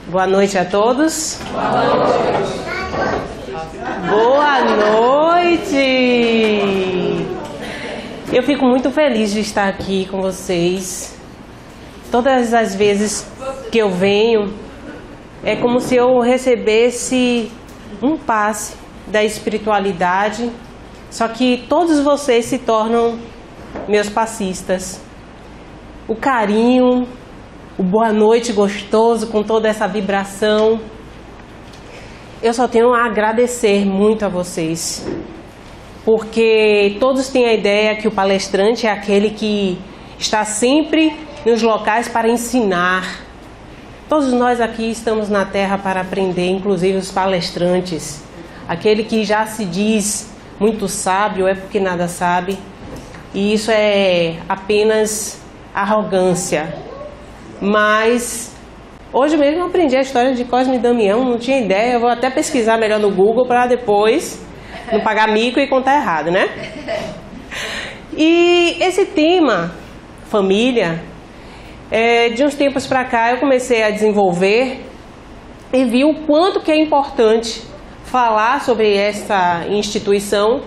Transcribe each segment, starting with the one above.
Boa noite a todos. Boa noite. Boa noite. Eu fico muito feliz de estar aqui com vocês. Todas as vezes que eu venho, é como se eu recebesse um passe da espiritualidade, só que todos vocês se tornam meus passistas. O carinho, o boa noite gostoso com toda essa vibração. Eu só tenho a agradecer muito a vocês, porque todos têm a ideia que o palestrante é aquele que está sempre nos locais para ensinar. Todos nós aqui estamos na Terra para aprender, inclusive os palestrantes. Aquele que já se diz muito sábio é porque nada sabe, e isso é apenas arrogância. Mas hoje mesmo eu aprendi a história de Cosme e Damião, não tinha ideia. Eu vou até pesquisar melhor no Google para depois não pagar mico e contar errado, né? E esse tema, família, de uns tempos para cá eu comecei a desenvolver e vi o quanto que é importante falar sobre essa instituição.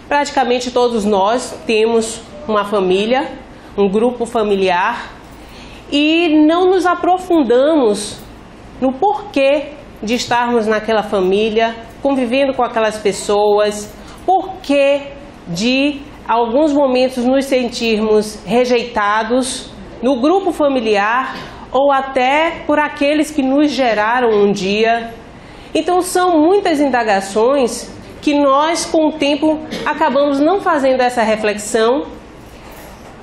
Praticamente todos nós temos uma família, um grupo familiar, e não nos aprofundamos no porquê de estarmos naquela família, convivendo com aquelas pessoas, porquê de alguns momentos nos sentirmos rejeitados no grupo familiar ou até por aqueles que nos geraram um dia. Então são muitas indagações que nós com o tempo acabamos não fazendo essa reflexão.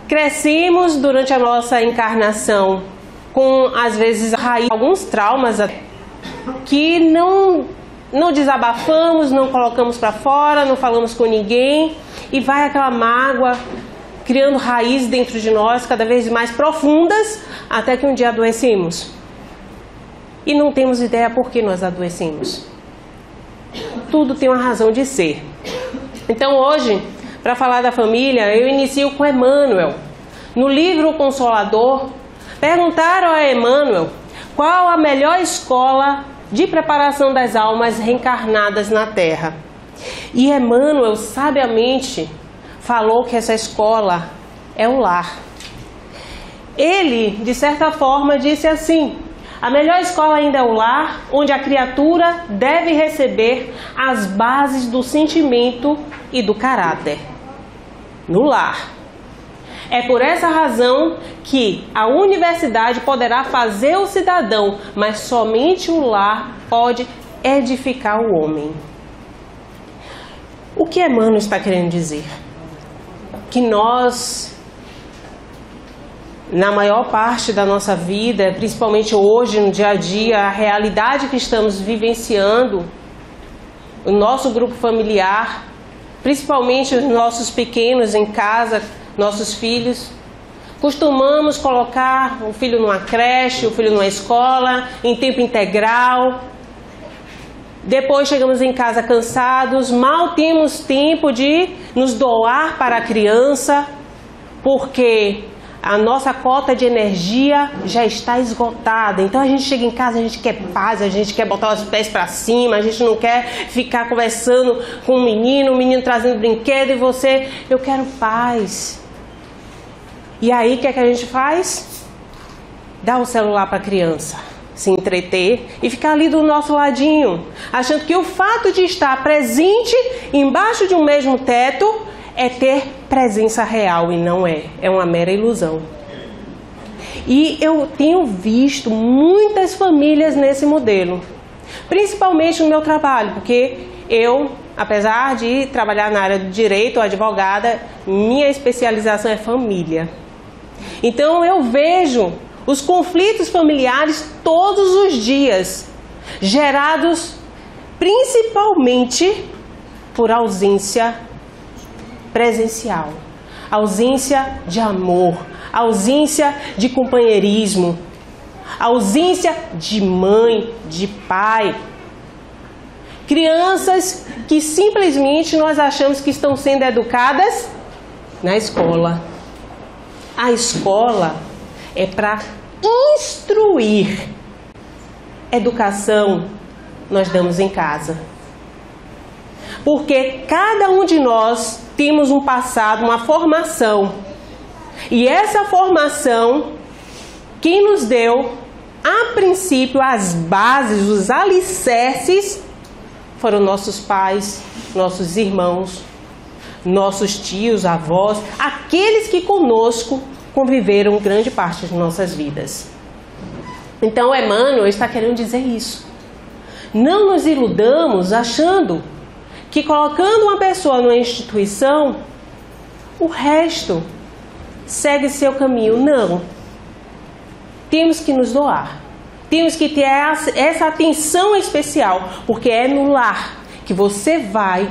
Crescemos durante a nossa encarnação com, às vezes, alguns traumas que não desabafamos, não colocamos para fora, não falamos com ninguém, e vai aquela mágoa criando raízes dentro de nós cada vez mais profundas, até que um dia adoecemos. E não temos ideia por que nós adoecemos. Tudo tem uma razão de ser. Então hoje, para falar da família, eu inicio com Emmanuel. No livro O Consolador, perguntaram a Emmanuel qual a melhor escola de preparação das almas reencarnadas na Terra. E Emmanuel sabiamente falou que essa escola é o lar. Ele, de certa forma, disse assim: a melhor escola ainda é o lar, onde a criatura deve receber as bases do sentimento e do caráter. No lar. É por essa razão que a universidade poderá fazer o cidadão, mas somente o lar pode edificar o homem. O que Emmanuel está querendo dizer? Que nós, na maior parte da nossa vida, principalmente hoje, no dia a dia, a realidade que estamos vivenciando, o nosso grupo familiar, principalmente os nossos pequenos em casa, nossos filhos, costumamos colocar o filho numa creche, o filho numa escola, em tempo integral. Depois chegamos em casa cansados, mal temos tempo de nos doar para a criança, porque a nossa cota de energia já está esgotada. Então a gente chega em casa, a gente quer paz, a gente quer botar os pés para cima, a gente não quer ficar conversando com o menino trazendo brinquedo e você, eu quero paz. E aí o que é que a gente faz? Dá o celular para a criança se entreter e ficar ali do nosso ladinho, achando que o fato de estar presente embaixo de um mesmo teto é ter presença real, e não é. É uma mera ilusão. E eu tenho visto muitas famílias nesse modelo, principalmente no meu trabalho, porque eu, apesar de trabalhar na área do direito, advogada, minha especialização é família. Então eu vejo os conflitos familiares todos os dias, gerados principalmente por ausência presencial, ausência de amor, ausência de companheirismo, ausência de mãe, de pai. Crianças que simplesmente nós achamos que estão sendo educadas na escola. A escola é para instruir, educação nós damos em casa. Porque cada um de nós temos um passado, uma formação. E essa formação, quem nos deu, a princípio, as bases, os alicerces, foram nossos pais, nossos irmãos, nossos tios, avós, aqueles que conosco conviveram grande parte de nossas vidas. Então, Emmanuel está querendo dizer isso. Não nos iludamos achando que colocando uma pessoa numa instituição, o resto segue seu caminho. Não. Temos que nos doar. Temos que ter essa atenção especial, porque é no lar que você vai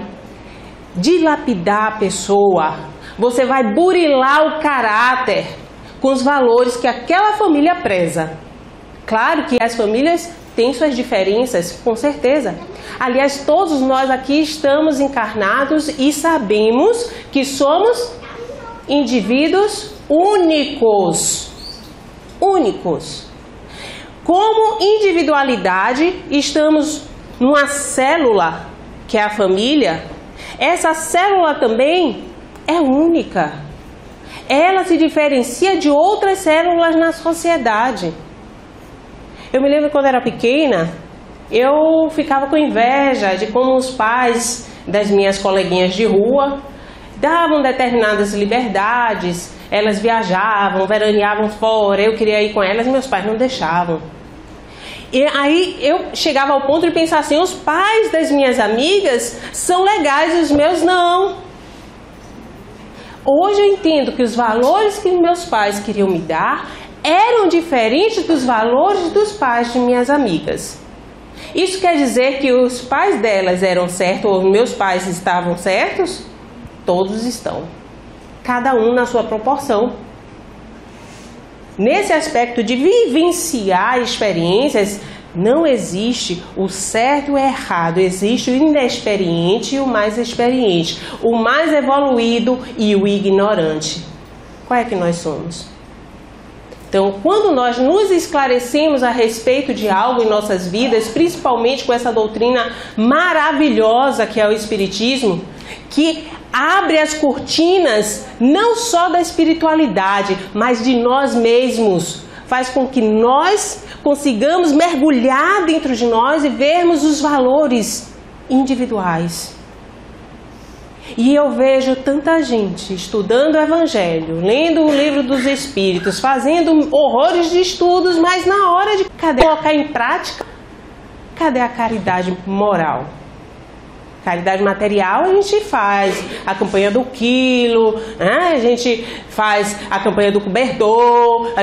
dilapidar a pessoa, você vai burilar o caráter com os valores que aquela família preza. Claro que as famílias têm suas diferenças, com certeza. Aliás, todos nós aqui estamos encarnados e sabemos que somos indivíduos únicos. Únicos. Como individualidade, estamos numa célula, que é a família. Essa célula também é única. Ela se diferencia de outras células na sociedade. Eu me lembro quando era pequena, eu ficava com inveja de como os pais das minhas coleguinhas de rua davam determinadas liberdades. Elas viajavam, veraneavam fora, eu queria ir com elas, meus pais não deixavam. E aí eu chegava ao ponto de pensar assim, os pais das minhas amigas são legais e os meus não. Hoje eu entendo que os valores que meus pais queriam me dar eram diferentes dos valores dos pais de minhas amigas. Isso quer dizer que os pais delas eram certos ou os meus pais estavam certos? Todos estão. Cada um na sua proporção. Nesse aspecto de vivenciar experiências, não existe o certo e o errado, existe o inexperiente e o mais experiente, o mais evoluído e o ignorante. Qual é que nós somos? Então, quando nós nos esclarecemos a respeito de algo em nossas vidas, principalmente com essa doutrina maravilhosa que é o Espiritismo, que abre as cortinas não só da espiritualidade, mas de nós mesmos, faz com que nós consigamos mergulhar dentro de nós e vermos os valores individuais. E eu vejo tanta gente estudando o Evangelho, lendo o Livro dos Espíritos, fazendo horrores de estudos, mas na hora de colocar em prática, cadê a caridade moral? Caridade material a gente faz a campanha do quilo, né? A gente faz a campanha do cobertor,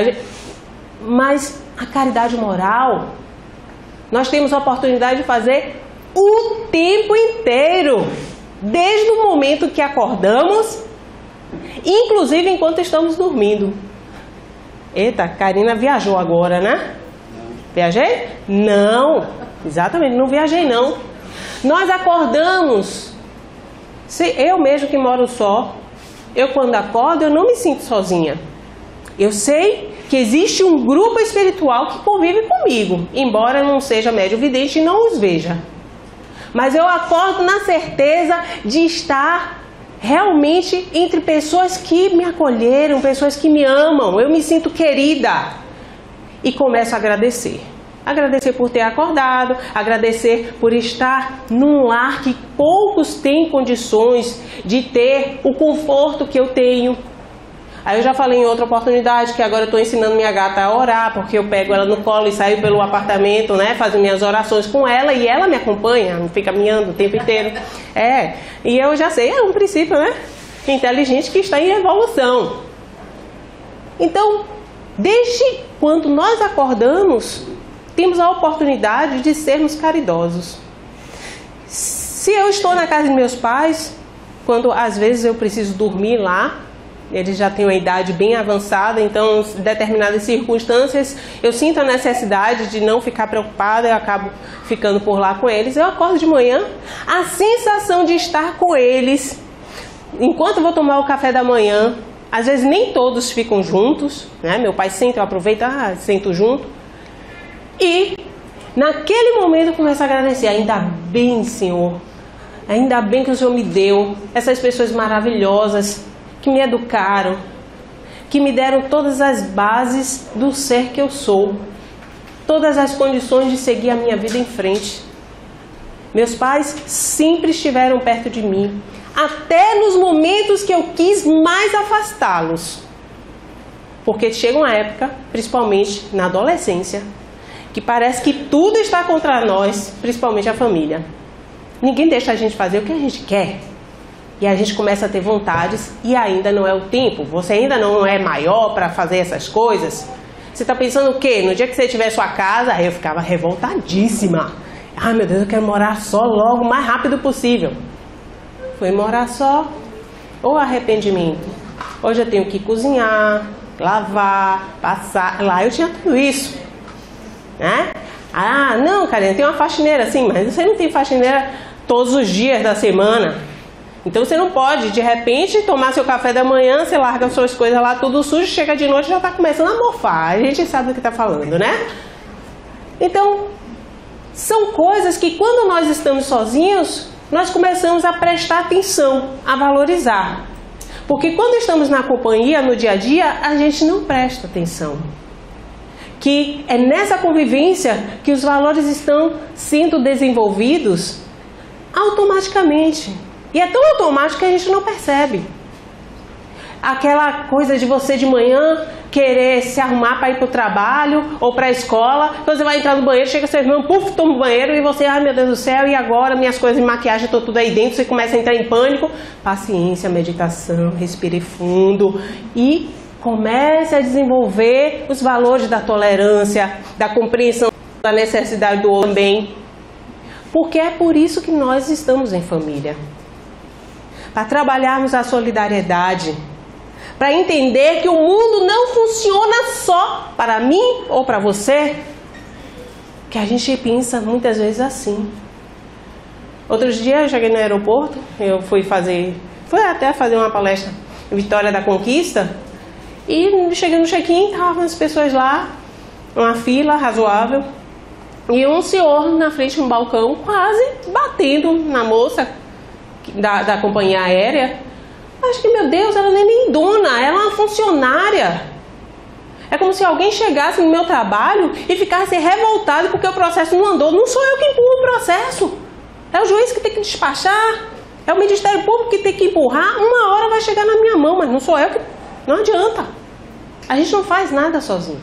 mas a caridade moral nós temos a oportunidade de fazer o tempo inteiro, desde o momento que acordamos, inclusive enquanto estamos dormindo. Eita, Karina viajou agora, né? Viajei? Não, exatamente, não viajei não. Nós acordamos, eu mesmo que moro só, eu quando acordo eu não me sinto sozinha. Eu sei que existe um grupo espiritual que convive comigo, embora eu não seja médium vidente e não os veja. Mas eu acordo na certeza de estar realmente entre pessoas que me acolheram, pessoas que me amam, eu me sinto querida e começo a agradecer. Agradecer por ter acordado, agradecer por estar num lar que poucos têm condições de ter o conforto que eu tenho. Aí eu já falei em outra oportunidade que agora eu estou ensinando minha gata a orar, porque eu pego ela no colo e saio pelo apartamento, né, faço minhas orações com ela e ela me acompanha, não fica miando o tempo inteiro. E eu já sei, é um princípio, né, inteligente que está em evolução. Então, desde quando nós acordamos, temos a oportunidade de sermos caridosos. Se eu estou na casa de meus pais, quando às vezes eu preciso dormir lá, eles já têm uma idade bem avançada, então em determinadas circunstâncias eu sinto a necessidade de não ficar preocupada, eu acabo ficando por lá com eles. Eu acordo de manhã, a sensação de estar com eles, enquanto eu vou tomar o café da manhã, às vezes nem todos ficam juntos, né? Meu pai senta, eu aproveito, sento junto. E Naquele momento eu começo a agradecer. Ainda bem, Senhor. Ainda bem que o Senhor me deu essas pessoas maravilhosas que me educaram, que me deram todas as bases do ser que eu sou, todas as condições de seguir a minha vida em frente. Meus pais sempre estiveram perto de mim, até nos momentos que eu quis mais afastá-los. Porque chega uma época, principalmente na adolescência, que parece que tudo está contra nós, principalmente a família. Ninguém deixa a gente fazer o que a gente quer. E a gente começa a ter vontades e ainda não é o tempo. Você ainda não é maior para fazer essas coisas. Você está pensando o quê? No dia que você tiver sua casa, aí eu ficava revoltadíssima. Ai, meu Deus, eu quero morar só logo, o mais rápido possível. Fui morar só, ou arrependimento. Hoje eu tenho que cozinhar, lavar, passar. Lá eu tinha tudo isso, né? Ah, não, Karina, tem uma faxineira, sim, mas você não tem faxineira todos os dias da semana. Então você não pode, de repente, tomar seu café da manhã, você larga suas coisas lá tudo sujo, chega de noite e já está começando a mofar. A gente sabe do que está falando, né? Então, são coisas que quando nós estamos sozinhos, nós começamos a prestar atenção, a valorizar. Porque quando estamos na companhia, no dia a dia, a gente não presta atenção. Que é nessa convivência que os valores estão sendo desenvolvidos automaticamente. E é tão automático que a gente não percebe. Aquela coisa de você de manhã querer se arrumar para ir para o trabalho ou para a escola. Então você vai entrar no banheiro, chega seu irmão, puf, toma o banheiro e você, ai meu Deus do céu, e agora minhas coisas de maquiagem estão tudo aí dentro. Você começa a entrar em pânico. Paciência, meditação, respire fundo e comece a desenvolver os valores da tolerância, da compreensão da necessidade do outro também. Porque é por isso que nós estamos em família. Para trabalharmos a solidariedade, para entender que o mundo não funciona só para mim ou para você, que a gente pensa muitas vezes assim. Outros dias eu cheguei no aeroporto, eu fui até fazer uma palestra em Vitória da Conquista, e cheguei no check-in, estavam as pessoas lá, uma fila razoável, e um senhor na frente de um balcão quase batendo na moça da companhia aérea. Acho que, meu Deus, ela não é nem dona, ela é uma funcionária. É como se alguém chegasse no meu trabalho e ficasse revoltado porque o processo não andou. Não sou eu que empurro o processo. É o juiz que tem que despachar. É o Ministério Público que tem que empurrar. Uma hora vai chegar na minha mão, mas não sou eu que... Não adianta. A gente não faz nada sozinho.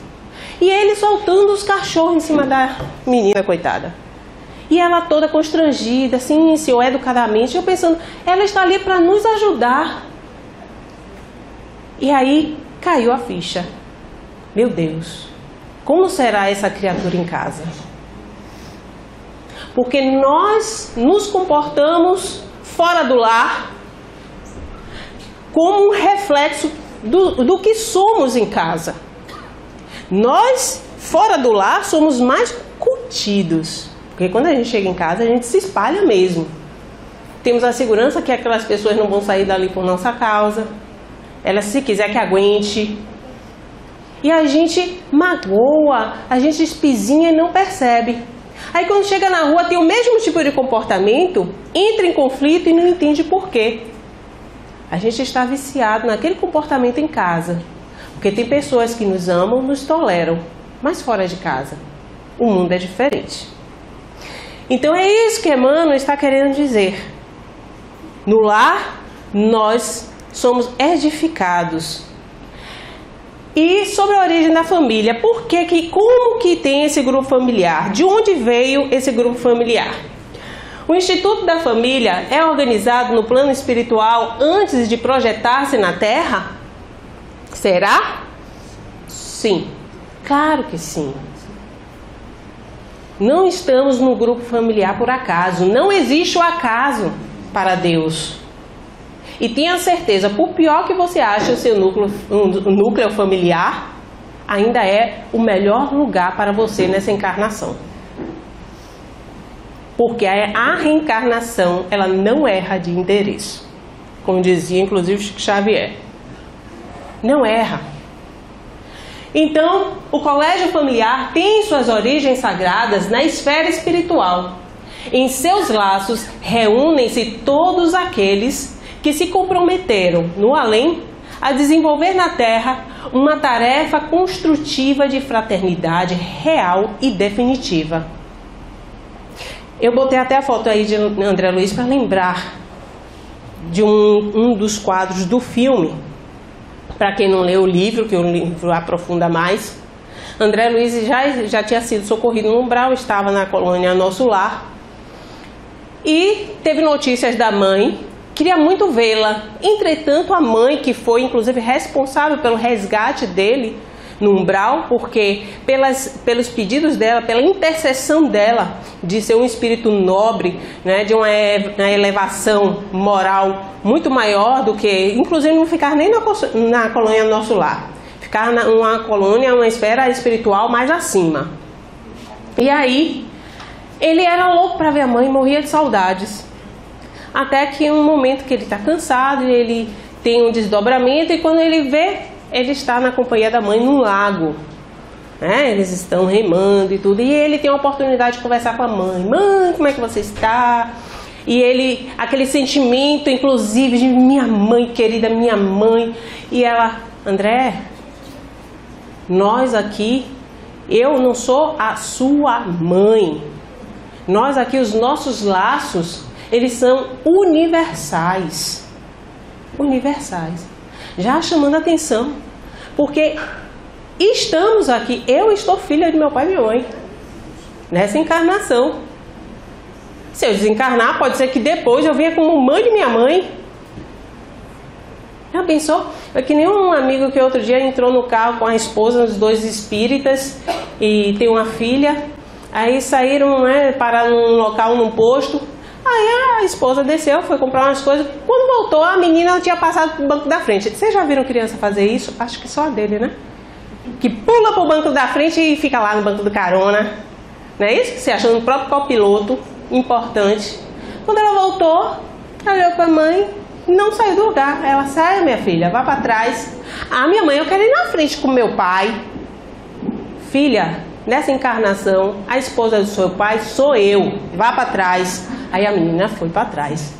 E ele soltando os cachorros em cima da menina, coitada. E ela toda constrangida, assim, senhor, educadamente. Eu pensando, ela está ali para nos ajudar. E aí caiu a ficha. Meu Deus, como será essa criatura em casa? Porque nós nos comportamos fora do lar como um reflexo do que somos em casa. Nós, fora do lar, somos mais contidos. Porque quando a gente chega em casa, a gente se espalha mesmo. Temos a segurança que aquelas pessoas não vão sair dali por nossa causa. Ela, se quiser, que aguente. E a gente magoa, a gente espizinha e não percebe. Aí quando chega na rua, tem o mesmo tipo de comportamento, entra em conflito e não entende por quê. A gente está viciado naquele comportamento em casa. Porque tem pessoas que nos amam, nos toleram. Mas fora de casa, o mundo é diferente. Então é isso que Emmanuel está querendo dizer. No lar, nós somos edificados. E sobre a origem da família, como que tem esse grupo familiar? De onde veio esse grupo familiar? O Instituto da Família é organizado no plano espiritual antes de projetar-se na Terra? Será? Sim, claro que sim. Não estamos no grupo familiar por acaso. Não existe o acaso para Deus. E tenha certeza, por pior que você ache o seu núcleo familiar, ainda é o melhor lugar para você nessa encarnação. Porque a reencarnação, ela não erra de endereço. Como dizia, inclusive, Chico Xavier. Não erra. Então, o colégio familiar tem suas origens sagradas na esfera espiritual. Em seus laços reúnem-se todos aqueles que se comprometeram no além a desenvolver na Terra uma tarefa construtiva de fraternidade real e definitiva. Eu botei até a foto aí de André Luiz para lembrar de um dos quadros do filme. Para quem não leu o livro, que o livro aprofunda mais, André Luiz já tinha sido socorrido no umbral, estava na colônia Nosso Lar e teve notícias da mãe, queria muito vê-la. Entretanto, a mãe, que foi inclusive responsável pelo resgate dele no umbral, porque pelos pedidos dela, pela intercessão dela, de ser um espírito nobre, né, de uma elevação moral muito maior do que, inclusive não ficar nem na colônia Nosso Lar, ficar numa colônia, uma esfera espiritual mais acima. E aí, ele era louco para ver a mãe, morria de saudades. Até que um momento que ele está cansado, ele tem um desdobramento, e quando ele vê, ele está na companhia da mãe num lago, né? Eles estão remando e tudo, e ele tem a oportunidade de conversar com a mãe. Mãe, como é que você está? E ele, aquele sentimento, inclusive, de minha mãe querida, minha mãe. E ela, André, nós aqui, eu não sou a sua mãe. Nós aqui, os nossos laços, eles são universais. Universais. Já chamando a atenção, porque estamos aqui, eu estou filha de meu pai e minha mãe, nessa encarnação. Se eu desencarnar, pode ser que depois eu venha como mãe de minha mãe. Já pensou? É que nem um amigo que outro dia entrou no carro com a esposa, os dois espíritas, e tem uma filha, aí saíram, né, pararam num local, num posto. Aí a esposa desceu, foi comprar umas coisas. Quando voltou, a menina tinha passado pro banco da frente. Vocês já viram criança fazer isso? Acho que só a dele, né? Que pula pro banco da frente e fica lá no banco do carona. Não é isso? Se achando o próprio copiloto, importante. Quando ela voltou, olhou pra mãe, não saiu do lugar. Ela, sai, minha filha, vá pra trás. Ah, minha mãe, eu quero ir na frente com meu pai. Filha, nessa encarnação, a esposa do seu pai sou eu. Vá pra trás. Aí a menina foi para trás.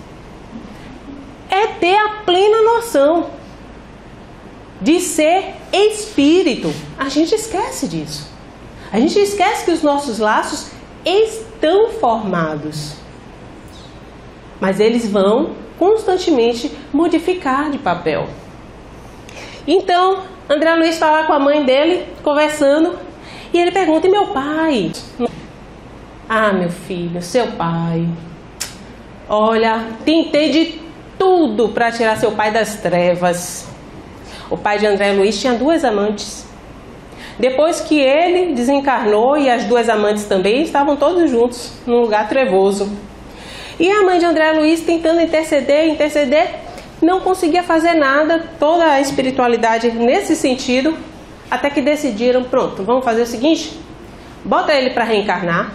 É ter a plena noção de ser espírito. A gente esquece disso. A gente esquece que os nossos laços estão formados. Mas eles vão constantemente modificar de papel. Então, André Luiz está lá com a mãe dele, conversando, e ele pergunta, e meu pai? Ah, meu filho, seu pai... Olha, tentei de tudo para tirar seu pai das trevas. O pai de André Luiz tinha 2 amantes. Depois que ele desencarnou e as 2 amantes também, estavam todos juntos, num lugar trevoso. E a mãe de André Luiz tentando interceder, não conseguia fazer nada, toda a espiritualidade nesse sentido, até que decidiram, pronto, vamos fazer o seguinte, bota ele para reencarnar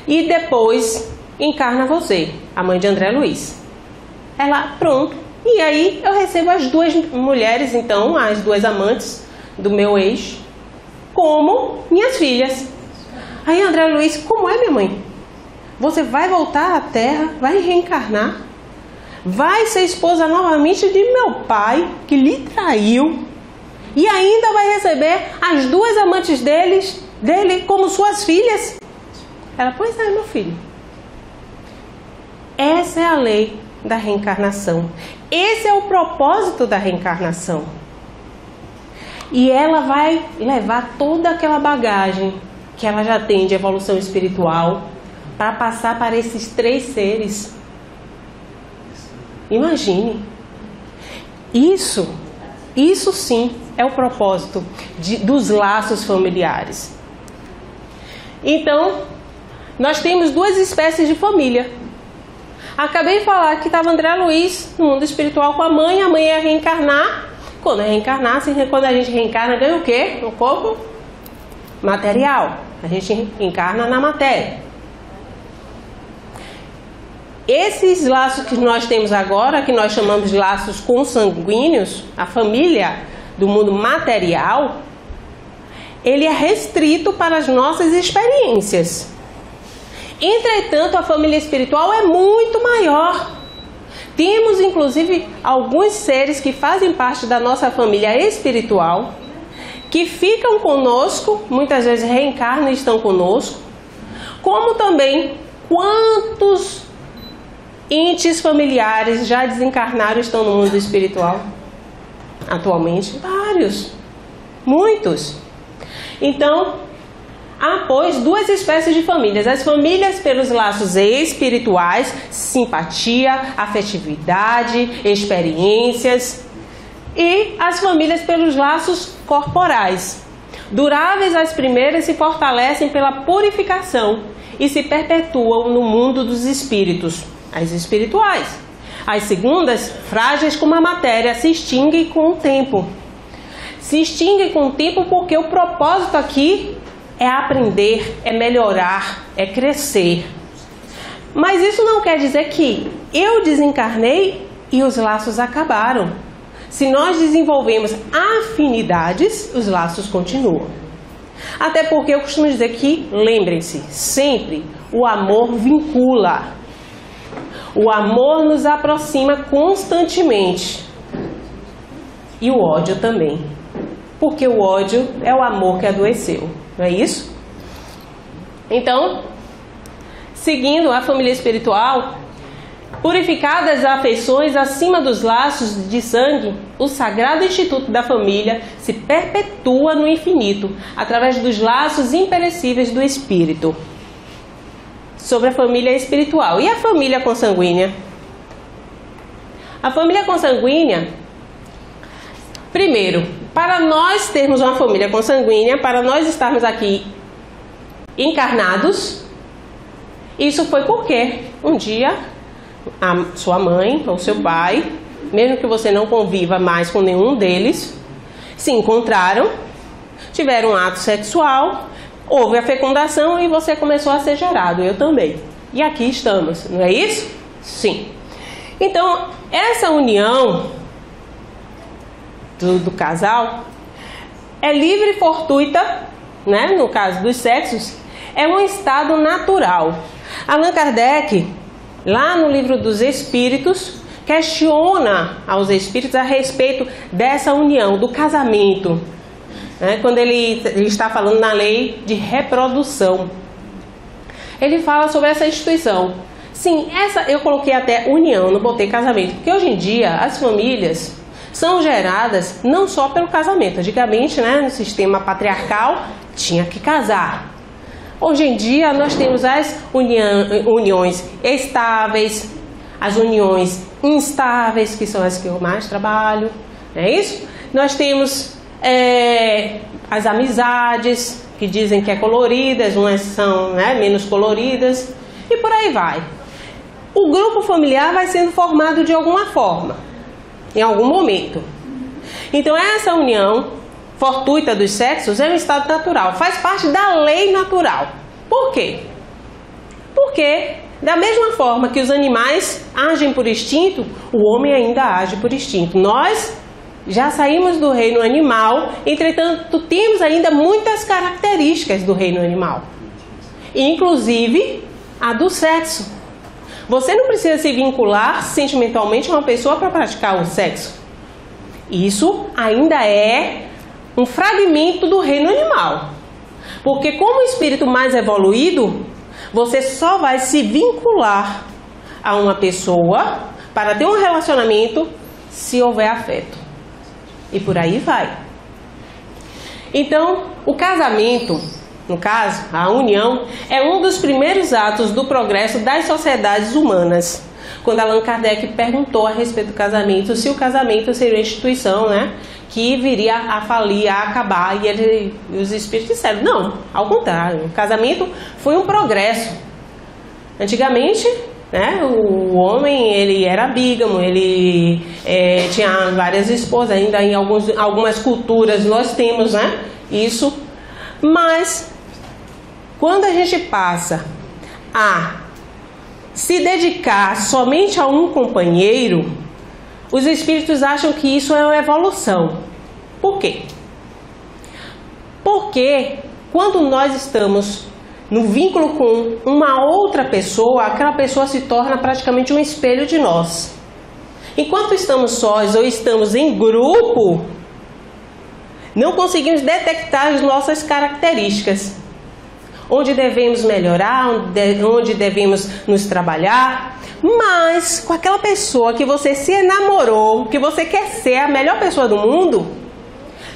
e depois... encarna você, a mãe de André Luiz. Ela, pronto. E aí eu recebo as 2 mulheres, então, as 2 amantes do meu ex, como minhas filhas. Aí André Luiz, como é, minha mãe? Você vai voltar à Terra, vai reencarnar, vai ser esposa novamente de meu pai, que lhe traiu, e ainda vai receber as 2 amantes dele como suas filhas? Ela, pois é, meu filho. Essa é a lei da reencarnação. Esse é o propósito da reencarnação. E ela vai levar toda aquela bagagem que ela já tem de evolução espiritual para passar para esses 3 seres. Imagine. Isso sim é o propósito dos laços familiares. Então, nós temos 2 espécies de família. Acabei de falar que estava André Luiz no mundo espiritual com a mãe ia reencarnar. Quando quando a gente reencarna, ganha o quê? O corpo material. A gente reencarna na matéria. Esses laços que nós temos agora, que nós chamamos de laços consanguíneos, a família do mundo material, ele é restrito para as nossas experiências. Entretanto, a família espiritual é muito maior. Temos, inclusive, alguns seres que fazem parte da nossa família espiritual, que ficam conosco, muitas vezes reencarnam e estão conosco, como também quantos entes familiares já desencarnaram e estão no mundo espiritual atualmente? Vários, muitos. Então, há, pois, duas espécies de famílias: as famílias pelos laços espirituais, simpatia, afetividade, experiências, e as famílias pelos laços corporais. Duráveis as primeiras se fortalecem pela purificação e se perpetuam no mundo dos espíritos, as espirituais. As segundas, frágeis como a matéria, se extinguem com o tempo. Se extinguem com o tempo porque o propósito aqui é aprender, é melhorar, é crescer. Mas isso não quer dizer que eu desencarnei e os laços acabaram. Se nós desenvolvemos afinidades, os laços continuam. Até porque eu costumo dizer que, lembrem-se, sempre o amor vincula. O amor nos aproxima constantemente. E o ódio também. Porque o ódio é o amor que adoeceu. Não é isso? Então, seguindo a família espiritual, purificadas as afeições acima dos laços de sangue, o sagrado instituto da família se perpetua no infinito, através dos laços imperecíveis do espírito. Sobre a família espiritual. E a família consanguínea? A família consanguínea, primeiro, para nós termos uma família consanguínea, para nós estarmos aqui encarnados, isso foi porque um dia a sua mãe ou seu pai, mesmo que você não conviva mais com nenhum deles, se encontraram, tiveram um ato sexual, houve a fecundação e você começou a ser gerado, eu também. E aqui estamos, não é isso? Sim. Então, essa união do casal é livre e fortuita, né? No caso dos sexos, é um estado natural. Allan Kardec, lá no livro dos Espíritos, questiona aos espíritos a respeito dessa união, do casamento, né? Quando ele está falando na lei de reprodução. Ele fala sobre essa instituição. Sim, essa eu coloquei até união, não botei casamento, porque hoje em dia as famílias são geradas não só pelo casamento. Antigamente, né, no sistema patriarcal, tinha que casar. Hoje em dia nós temos as uniões estáveis, as uniões instáveis, que são as que eu mais trabalho, não é isso? Nós temos as amizades, que dizem que é coloridas, umas são, né, menos coloridas, e por aí vai. O grupo familiar vai sendo formado de alguma forma, em algum momento. Então essa união fortuita dos sexos é um estado natural, faz parte da lei natural. Por quê? Porque da mesma forma que os animais agem por instinto, o homem ainda age por instinto. Nós já saímos do reino animal, entretanto temos ainda muitas características do reino animal, inclusive a do sexo. Você não precisa se vincular sentimentalmente a uma pessoa para praticar o sexo. Isso ainda é um fragmento do reino animal. Porque como espírito mais evoluído, você só vai se vincular a uma pessoa para ter um relacionamento se houver afeto. E por aí vai. Então, o casamento, no caso, a união, é um dos primeiros atos do progresso das sociedades humanas. Quando Allan Kardec perguntou a respeito do casamento, se o casamento seria uma instituição, né, que viria a falir, a acabar, e os espíritos disseram, não, ao contrário, o casamento foi um progresso. Antigamente, né, o homem ele era bígamo, ele tinha várias esposas, ainda em algumas culturas nós temos, né, isso, mas quando a gente passa a se dedicar somente a um companheiro, os espíritos acham que isso é uma evolução. Por quê? Porque quando nós estamos no vínculo com uma outra pessoa, aquela pessoa se torna praticamente um espelho de nós. Enquanto estamos sós ou estamos em grupo, não conseguimos detectar as nossas características. Onde devemos melhorar, onde devemos nos trabalhar. Mas com aquela pessoa que você se enamorou, que você quer ser a melhor pessoa do mundo,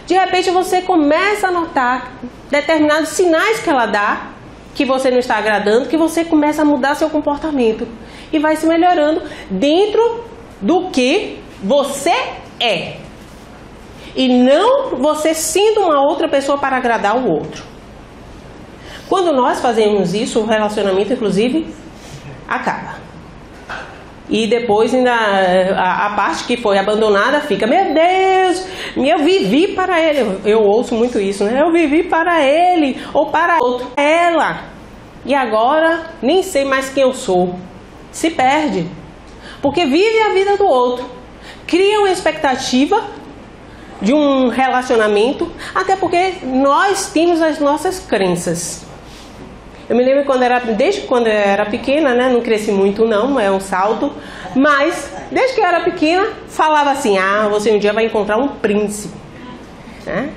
de repente você começa a notar determinados sinais que ela dá, que você não está agradando, que você começa a mudar seu comportamento. E vai se melhorando dentro do que você é. E não você sendo uma outra pessoa para agradar o outro. Quando nós fazemos isso, o relacionamento, inclusive, acaba. E depois ainda a parte que foi abandonada fica, meu Deus, eu vivi para ele. Eu ouço muito isso, né? Eu vivi para ele ou para outro. Ela. E agora nem sei mais quem eu sou. Se perde. Porque vive a vida do outro. Cria uma expectativa de um relacionamento, até porque nós temos as nossas crenças. Eu me lembro desde quando eu era pequena, né? Não cresci muito não, é um salto. Mas, desde que eu era pequena, falava assim, você um dia vai encontrar um príncipe.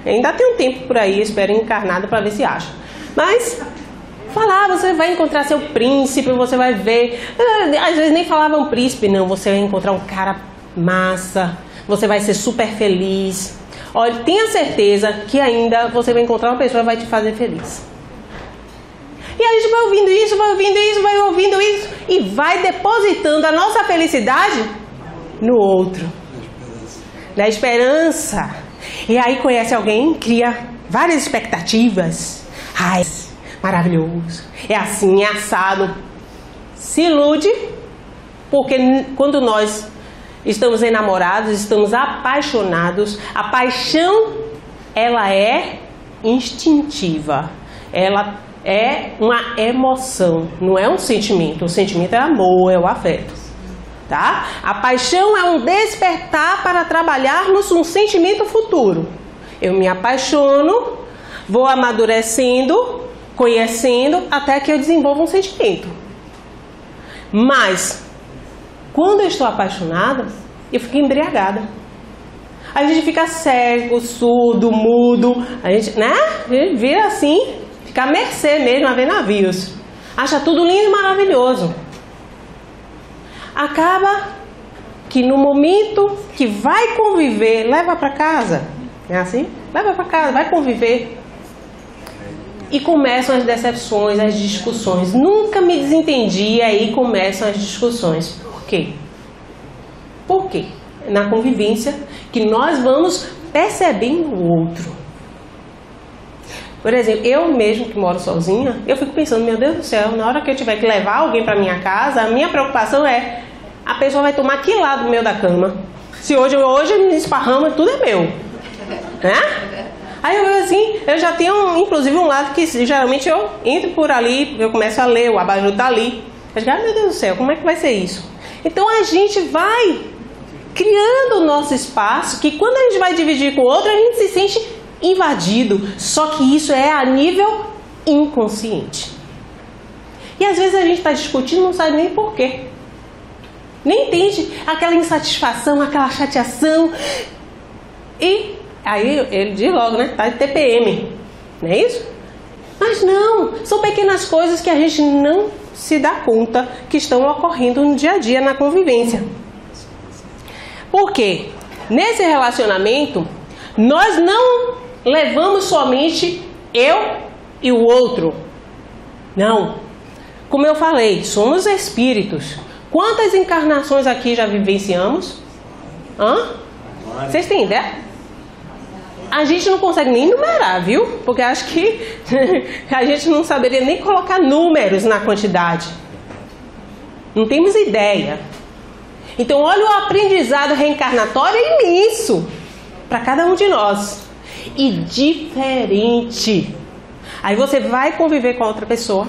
Ainda tem um tempo por aí, espero encarnado para ver se acha. Mas, falava, você vai encontrar seu príncipe, você vai ver. Às vezes nem falava um príncipe, não, você vai encontrar um cara massa, você vai ser super feliz. Olha, tenha certeza que ainda você vai encontrar uma pessoa que vai te fazer feliz. E a gente vai ouvindo isso, vai ouvindo isso, vai ouvindo isso e vai depositando a nossa felicidade no outro. Na esperança. E aí conhece alguém, cria várias expectativas. Ai, maravilhoso. É assim, é assado. Se ilude, porque quando nós estamos enamorados, estamos apaixonados, a paixão, ela é instintiva. Ela é uma emoção, não é um sentimento. O sentimento é amor, é o afeto, tá? A paixão é um despertar para trabalharmos um sentimento futuro. Eu me apaixono, vou amadurecendo, conhecendo, até que eu desenvolva um sentimento. Mas, quando eu estou apaixonada, eu fico embriagada. A gente fica cego, surdo, mudo, a gente, né? A gente vira assim, fica à mercê mesmo a ver navios. Acha tudo lindo e maravilhoso. Acaba que no momento que vai conviver, leva para casa. É assim? Leva para casa, vai conviver. E começam as decepções, as discussões. Nunca me desentendi, aí começam as discussões. Por quê? Por quê? Na convivência que nós vamos percebendo o outro. Por exemplo, eu mesmo que moro sozinha, eu fico pensando, meu Deus do céu, na hora que eu tiver que levar alguém para minha casa, a minha preocupação é, a pessoa vai tomar que lado do meio da cama? Se hoje me esparrama, tudo é meu. Né? Aí eu assim, eu já tenho inclusive um lado que geralmente eu entro por ali, eu começo a ler, o abajur tá ali. Eu digo, meu Deus do céu, como é que vai ser isso? Então a gente vai criando o nosso espaço, que quando a gente vai dividir com o outro, a gente se sente invadido. Só que isso é a nível inconsciente. E às vezes a gente está discutindo e não sabe nem por quê. Nem entende aquela insatisfação, aquela chateação. E aí ele diz logo, né? Tá de TPM. Não é isso? Mas não, são pequenas coisas que a gente não se dá conta que estão ocorrendo no dia a dia na convivência. Por quê? Nesse relacionamento, nós não levamos somente eu e o outro. Não. Como eu falei, somos espíritos. Quantas encarnações aqui já vivenciamos? Vocês têm ideia? A gente não consegue nem numerar, viu? Porque acho que a gente não saberia nem colocar números na quantidade. Não temos ideia. Então, olha o aprendizado reencarnatório imenso para cada um de nós. E diferente. Aí você vai conviver com a outra pessoa.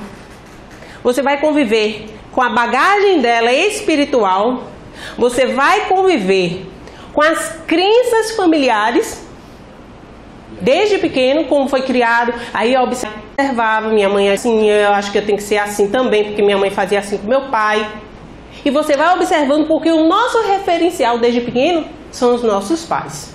Você vai conviver com a bagagem dela espiritual. Você vai conviver com as crenças familiares. Desde pequeno, como foi criado, aí eu observava, minha mãe assim, eu acho que eu tenho que ser assim também, porque minha mãe fazia assim com meu pai. E você vai observando, porque o nosso referencial desde pequeno são os nossos pais.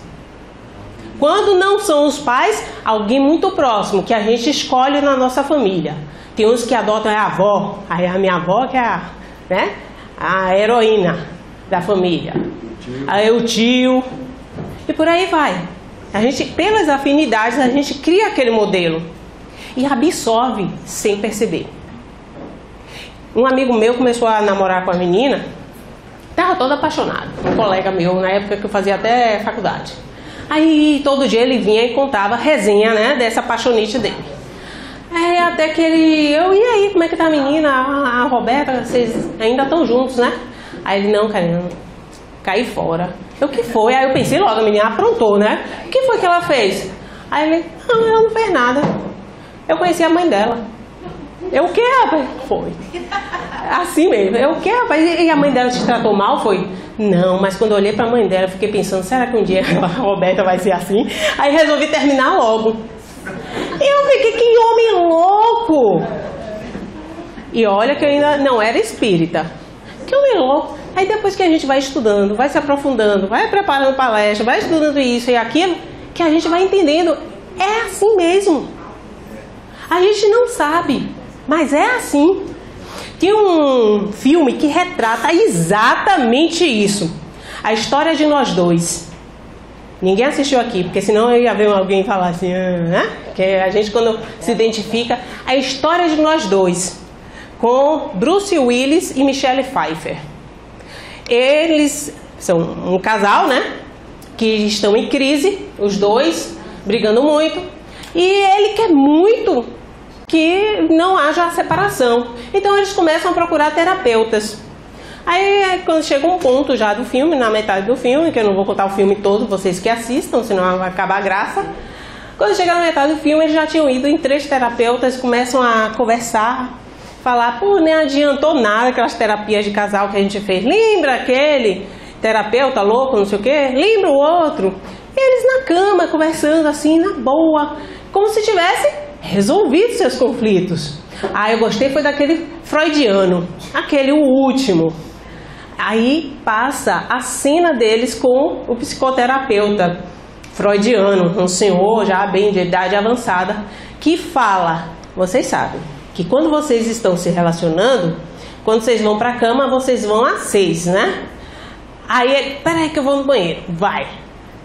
Quando não são os pais, alguém muito próximo, que a gente escolhe na nossa família. Tem uns que adotam a avó, aí a minha avó que é a heroína da família. Aí o tio, e por aí vai. A gente, pelas afinidades, a gente cria aquele modelo e absorve sem perceber. Um amigo meu começou a namorar com a menina, estava todo apaixonado, um colega meu, na época que eu fazia até faculdade. Aí todo dia ele vinha e contava resenha, né, dessa apaixonite dele. Aí até que e aí, como é que tá a menina, a Roberta, vocês ainda estão juntos, né? Aí ele, não, cara, caí fora. O que foi? Aí eu pensei logo, a menina aprontou, né? O que foi que ela fez? Aí ele, não, ela não fez nada. Eu conheci a mãe dela. Eu, o que, rapaz? Foi. Assim mesmo. Eu, o que, rapaz? E a mãe dela te tratou mal? Foi. Não, mas quando eu olhei pra mãe dela, eu fiquei pensando, será que um dia a Roberta vai ser assim? Aí resolvi terminar logo. E eu fiquei, que homem louco! E olha que eu ainda não era espírita. Que homem louco! Aí depois que a gente vai estudando, vai se aprofundando, vai preparando palestra, vai estudando isso e aquilo, que a gente vai entendendo, é assim mesmo. A gente não sabe, mas é assim. Tem um filme que retrata exatamente isso. A história de nós dois. Ninguém assistiu aqui, porque senão eu ia ver alguém falar assim, né? Que a gente quando se identifica, a história de nós dois, com Bruce Willis e Michelle Pfeiffer. Eles são um casal, né? Que estão em crise, os dois, brigando muito. E ele quer muito que não haja a separação. Então eles começam a procurar terapeutas. Aí quando chega um ponto já do filme, na metade do filme, que eu não vou contar o filme todo, vocês que assistam, senão vai acabar a graça. Quando chega na metade do filme, eles já tinham ido em 3 terapeutas, começam a conversar, falar, pô, nem adiantou nada aquelas terapias de casal que a gente fez. Lembra aquele terapeuta louco, não sei o quê? Lembra o outro? E eles na cama, conversando assim, na boa, como se tivessem resolvido seus conflitos. Ah, eu gostei foi daquele freudiano, aquele, o último. Aí passa a cena deles com o psicoterapeuta freudiano, um senhor já bem de idade avançada, que fala, vocês sabem, que quando vocês estão se relacionando, quando vocês vão pra cama, vocês vão a 6, né? Aí, peraí que eu vou no banheiro, vai.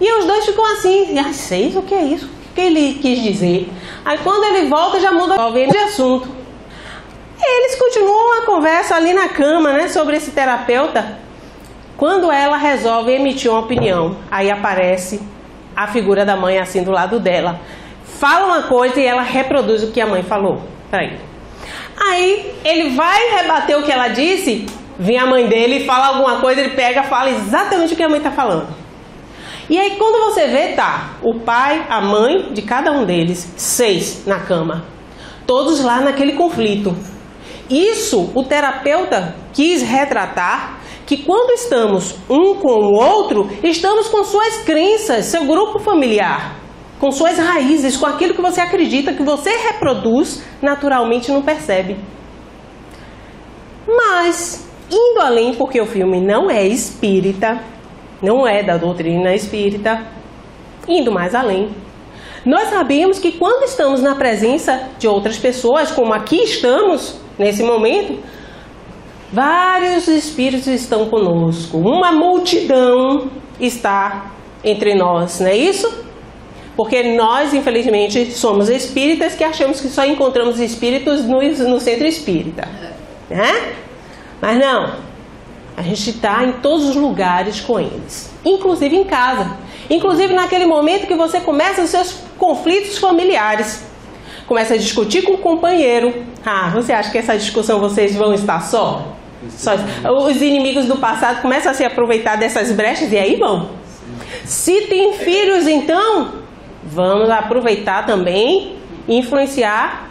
E os dois ficam assim, ah, 6? O que é isso? O que ele quis dizer? Aí quando ele volta, já muda de assunto. Eles continuam a conversa ali na cama, né, sobre esse terapeuta. Quando ela resolve emitir uma opinião, aí aparece a figura da mãe assim do lado dela. Fala uma coisa e ela reproduz o que a mãe falou para ele. Aí ele vai rebater o que ela disse, vem a mãe dele, fala alguma coisa, ele pega, fala exatamente o que a mãe está falando. E aí quando você vê, tá, o pai, a mãe de cada um deles, 6 na cama, todos lá naquele conflito. Isso o terapeuta quis retratar, que quando estamos um com o outro, estamos com suas crenças, seu grupo familiar, com suas raízes, com aquilo que você acredita, que você reproduz, naturalmente não percebe. Mas, indo além, porque o filme não é espírita, não é da doutrina espírita, indo mais além, nós sabemos que quando estamos na presença de outras pessoas, como aqui estamos, nesse momento, vários espíritos estão conosco, uma multidão está entre nós, não é isso? Porque nós, infelizmente, somos espíritas que achamos que só encontramos espíritos no centro espírita, né? Mas não, a gente está em todos os lugares com eles, inclusive em casa, inclusive naquele momento que você começa os seus conflitos familiares. Começa a discutir com o companheiro. Ah, você acha que essa discussão vocês vão estar só? Os inimigos do passado começam a se aproveitar dessas brechas e aí vão. Se tem filhos, então, vamos aproveitar também e influenciar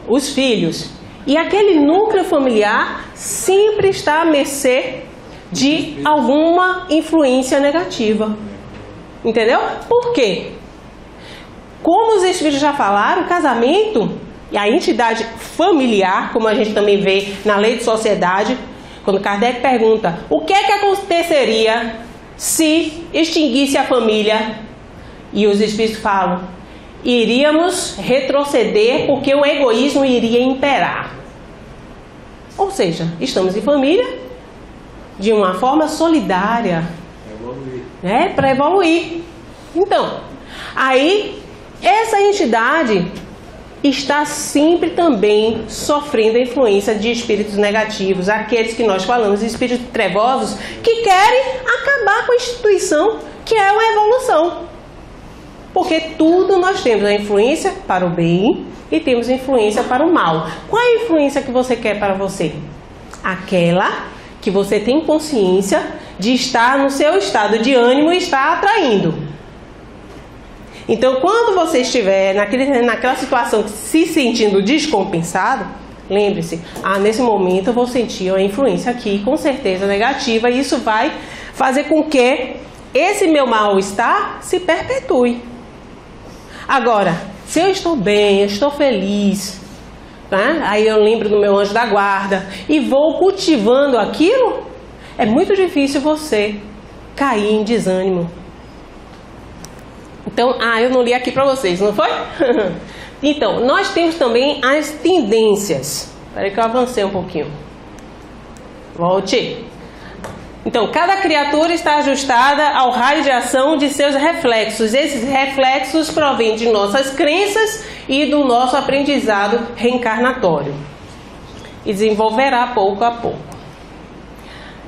os filhos. E aquele núcleo familiar sempre está à mercê de alguma influência negativa. Entendeu? Por quê? Como os espíritos já falaram, o casamento e a entidade familiar, como a gente também vê na lei de sociedade, quando Kardec pergunta o que é que aconteceria se extinguisse a família, e os espíritos falam, iríamos retroceder porque o egoísmo iria imperar. Ou seja, estamos em família de uma forma solidária, para evoluir. Então, aí essa entidade está sempre também sofrendo a influência de espíritos negativos, aqueles que nós falamos, espíritos trevosos, que querem acabar com a instituição, que é uma evolução. Porque tudo nós temos a influência para o bem e temos influência para o mal. Qual é a influência que você quer para você? Aquela que você tem consciência de estar no seu estado de ânimo e estar atraindo. Então, quando você estiver naquela situação se sentindo descompensado, lembre-se, nesse momento eu vou sentir uma influência aqui, com certeza negativa, e isso vai fazer com que esse meu mal-estar se perpetue. Agora, se eu estou bem, eu estou feliz, né? Aí eu lembro do meu anjo da guarda e vou cultivando aquilo, é muito difícil você cair em desânimo. Então, eu não li aqui para vocês, não foi? Então, nós temos também as tendências. Espera aí que eu avancei um pouquinho. Volte. Então, cada criatura está ajustada ao raio de ação de seus reflexos. Esses reflexos provêm de nossas crenças e do nosso aprendizado reencarnatório. E desenvolverá pouco a pouco.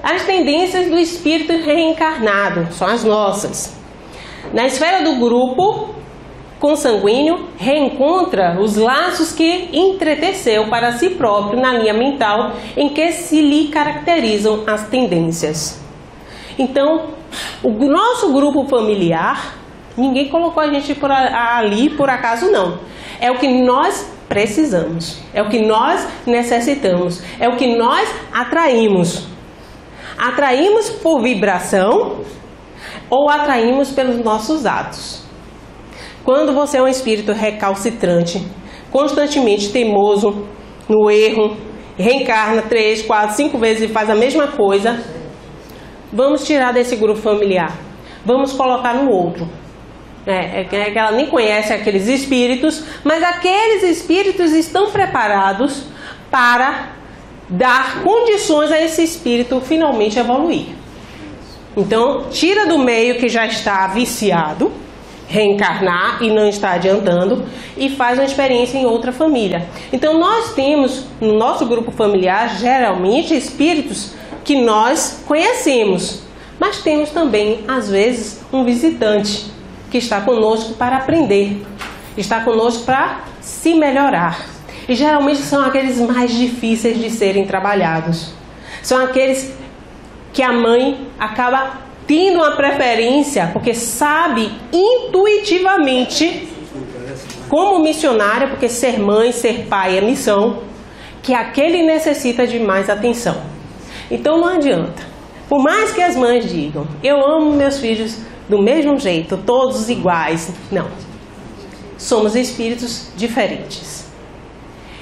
As tendências do espírito reencarnado são as nossas. Na esfera do grupo consanguíneo, reencontra os laços que entreteceu para si próprio na linha mental em que se lhe caracterizam as tendências. Então, o nosso grupo familiar, ninguém colocou a gente ali por acaso não. É o que nós precisamos, é o que nós necessitamos, é o que nós atraímos. Atraímos por vibração ou atraímos pelos nossos atos. Quando você é um espírito recalcitrante, constantemente teimoso no erro, reencarna 3, 4, 5 vezes e faz a mesma coisa, vamos tirar desse grupo familiar, vamos colocar no outro. Que ela nem conhece aqueles espíritos, mas aqueles espíritos estão preparados para dar condições a esse espírito finalmente evoluir. Então, tira do meio que já está viciado, reencarnar e não está adiantando, e faz uma experiência em outra família. Então, nós temos no nosso grupo familiar, geralmente, espíritos que nós conhecemos, mas temos também, às vezes, um visitante que está conosco para aprender, está conosco para se melhorar. E geralmente são aqueles mais difíceis de serem trabalhados. São aqueles que a mãe acaba tendo uma preferência, porque sabe intuitivamente, como missionária, porque ser mãe, ser pai é missão, que aquele necessita de mais atenção. Então não adianta. Por mais que as mães digam, eu amo meus filhos do mesmo jeito, todos iguais. Não. Somos espíritos diferentes.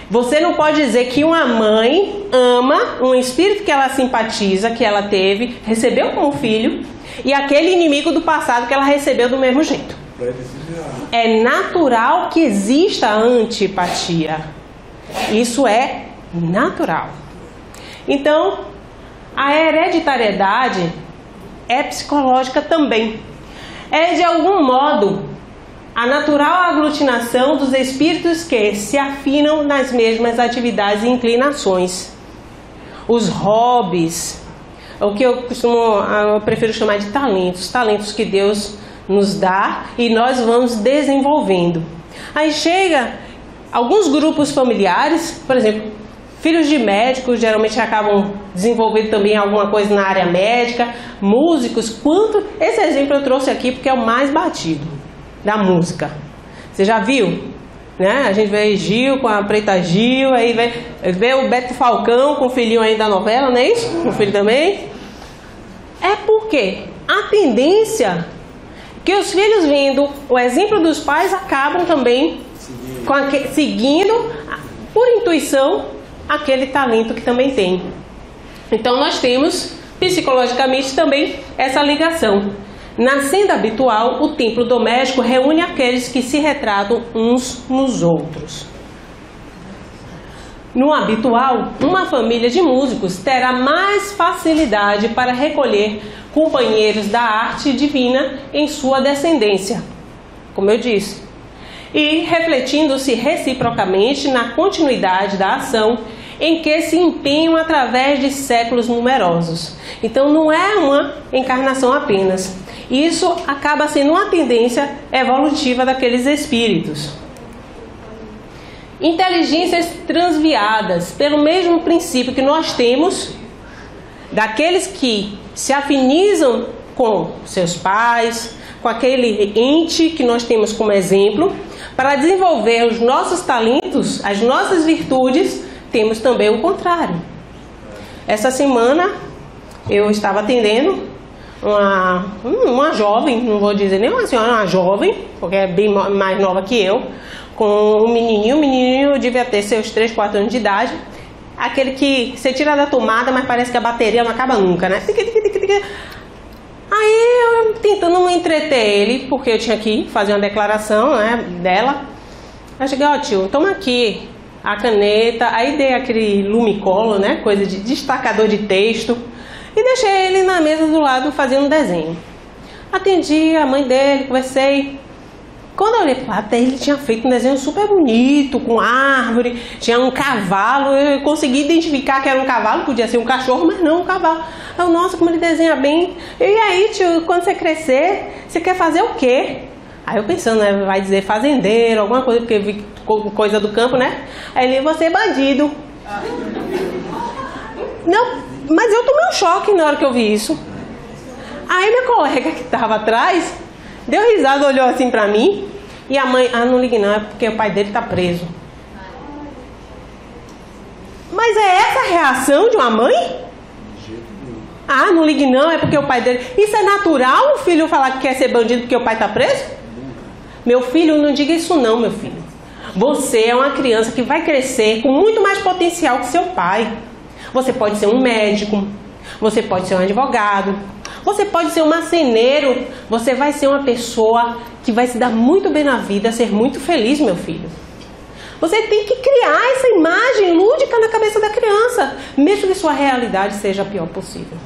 Você não pode dizer que uma mãe ama um espírito que ela simpatiza, que ela teve, recebeu como filho, e aquele inimigo do passado que ela recebeu do mesmo jeito. É natural que exista a antipatia. Isso é natural. Então, a hereditariedade é psicológica também. É, de algum modo, a natural aglutinação dos espíritos que se afinam nas mesmas atividades e inclinações. Os hobbies, o que eu prefiro chamar de talentos que Deus nos dá e nós vamos desenvolvendo. Aí chega alguns grupos familiares, por exemplo, filhos de médicos geralmente acabam desenvolvendo também alguma coisa na área médica, músicos, esse exemplo eu trouxe aqui porque é o mais batido da música. Você já viu? Né? A gente vê Gil com a Preta Gil, aí vê o Beto Falcão com o filhinho aí da novela, não é isso? O filho também. É porque a tendência que os filhos, vendo o exemplo dos pais, acabam também seguindo, por intuição, aquele talento que também tem. Então nós temos, psicologicamente, também essa ligação. Na senda habitual, o templo doméstico reúne aqueles que se retratam uns nos outros. No habitual, uma família de músicos terá mais facilidade para recolher companheiros da arte divina em sua descendência, como eu disse, e refletindo-se reciprocamente na continuidade da ação em que se empenham através de séculos numerosos. Então não é uma encarnação apenas. Isso acaba sendo uma tendência evolutiva daqueles espíritos. Inteligências transviadas, pelo mesmo princípio que nós temos, daqueles que se afinizam com seus pais, com aquele ente que nós temos como exemplo, para desenvolver os nossos talentos, as nossas virtudes, temos também o contrário. Essa semana eu estava atendendo uma jovem, não vou dizer nem uma senhora, uma jovem, porque é bem mais nova que eu, com um menininho. O menininho devia ter seus 3, 4 anos de idade. Aquele que você tira da tomada, mas parece que a bateria não acaba nunca, né? Aí eu tentando entreter ele, porque eu tinha que fazer uma declaração, né, dela. Eu cheguei, ó, tio, toma aqui a caneta. Aí dei aquele lumicolo, né, coisa de destacador de texto, e deixei ele na mesa do lado fazendo um desenho. Atendi a mãe dele, conversei. Quando eu olhei para lá, até ele tinha feito um desenho super bonito, com árvore, tinha um cavalo. Eu consegui identificar que era um cavalo, podia ser um cachorro, mas não um cavalo. Eu, nossa, como ele desenha bem. E aí, tio, quando você crescer, você quer fazer o quê? Aí eu pensando, né, vai dizer fazendeiro, alguma coisa, porque vi coisa do campo, né? Aí ele, você é bandido. Não, mas eu tomei um choque na hora que eu vi isso. Aí minha colega que estava atrás deu risada, olhou assim pra mim. E a mãe, não ligue não, é porque o pai dele tá preso. Mas é essa a reação de uma mãe? Não ligue não, é porque o pai dele... Isso é natural, o filho falar que quer ser bandido porque o pai tá preso? Meu filho, não diga isso não, meu filho. Você é uma criança que vai crescer com muito mais potencial que seu pai. Você pode ser um médico, você pode ser um advogado, você pode ser um marceneiro, você vai ser uma pessoa que vai se dar muito bem na vida, ser muito feliz, meu filho. Você tem que criar essa imagem lúdica na cabeça da criança, mesmo que sua realidade seja a pior possível.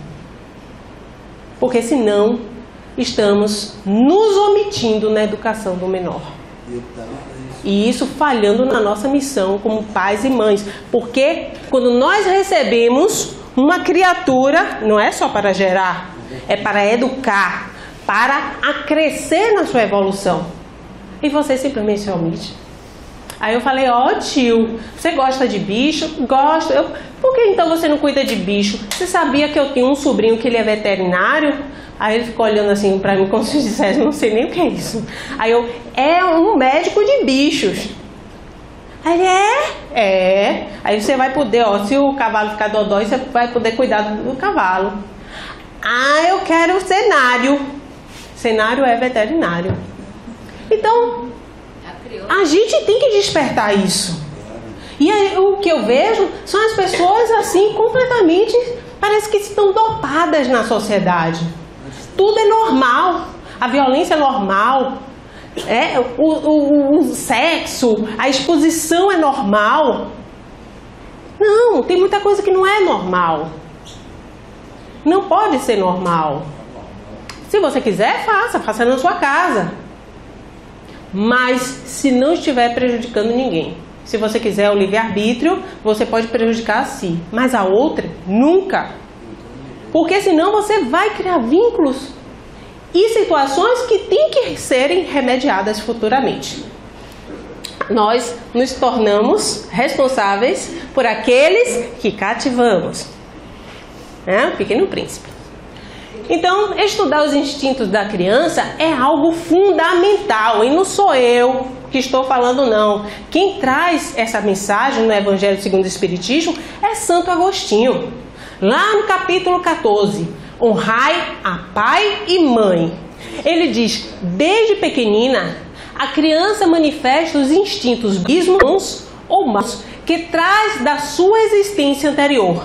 Porque senão estamos nos omitindo na educação do menor. E isso falhando na nossa missão como pais e mães. Porque quando nós recebemos uma criatura, não é só para gerar, é para educar, para crescer na sua evolução. E você simplesmente se omite. Aí eu falei, tio, você gosta de bicho? Gosto. Por que então você não cuida de bicho? Você sabia que eu tenho um sobrinho que ele é veterinário? Aí ele ficou olhando assim pra mim como se eu dissesse, não sei nem o que é isso. Aí eu, é um médico de bichos. Aí ele, é. Aí você vai poder, se o cavalo ficar dodói, você vai poder cuidar do cavalo. Eu quero cenário. Cenário é veterinário. Então, a gente tem que despertar isso. E aí, o que eu vejo são as pessoas assim, completamente, parece que estão dopadas na sociedade. Tudo é normal. A violência é normal. O sexo, a exposição é normal. Não, tem muita coisa que não é normal. Não pode ser normal. Se você quiser, faça na sua casa. Mas se não estiver prejudicando ninguém. Se você quiser o livre-arbítrio, você pode prejudicar a si. Mas a outra, nunca. Porque senão você vai criar vínculos e situações que têm que serem remediadas futuramente. Nós nos tornamos responsáveis por aqueles que cativamos. O Pequeno Príncipe. Então, estudar os instintos da criança é algo fundamental. E não sou eu que estou falando, não. Quem traz essa mensagem no Evangelho segundo o Espiritismo é Santo Agostinho. Lá no capítulo 14, honrai a pai e mãe. Ele diz, desde pequenina, a criança manifesta os instintos bons ou maus que traz da sua existência anterior.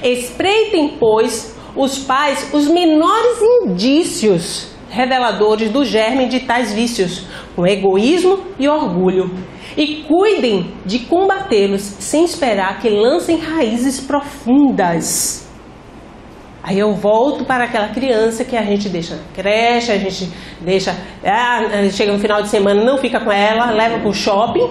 Espreitem, pois, os pais os menores indícios reveladores do germe de tais vícios, com egoísmo e orgulho, e cuidem de combatê-los sem esperar que lancem raízes profundas. Aí eu volto para aquela criança que a gente deixa na creche, a gente deixa, chega no final de semana, não fica com ela, leva para o shopping,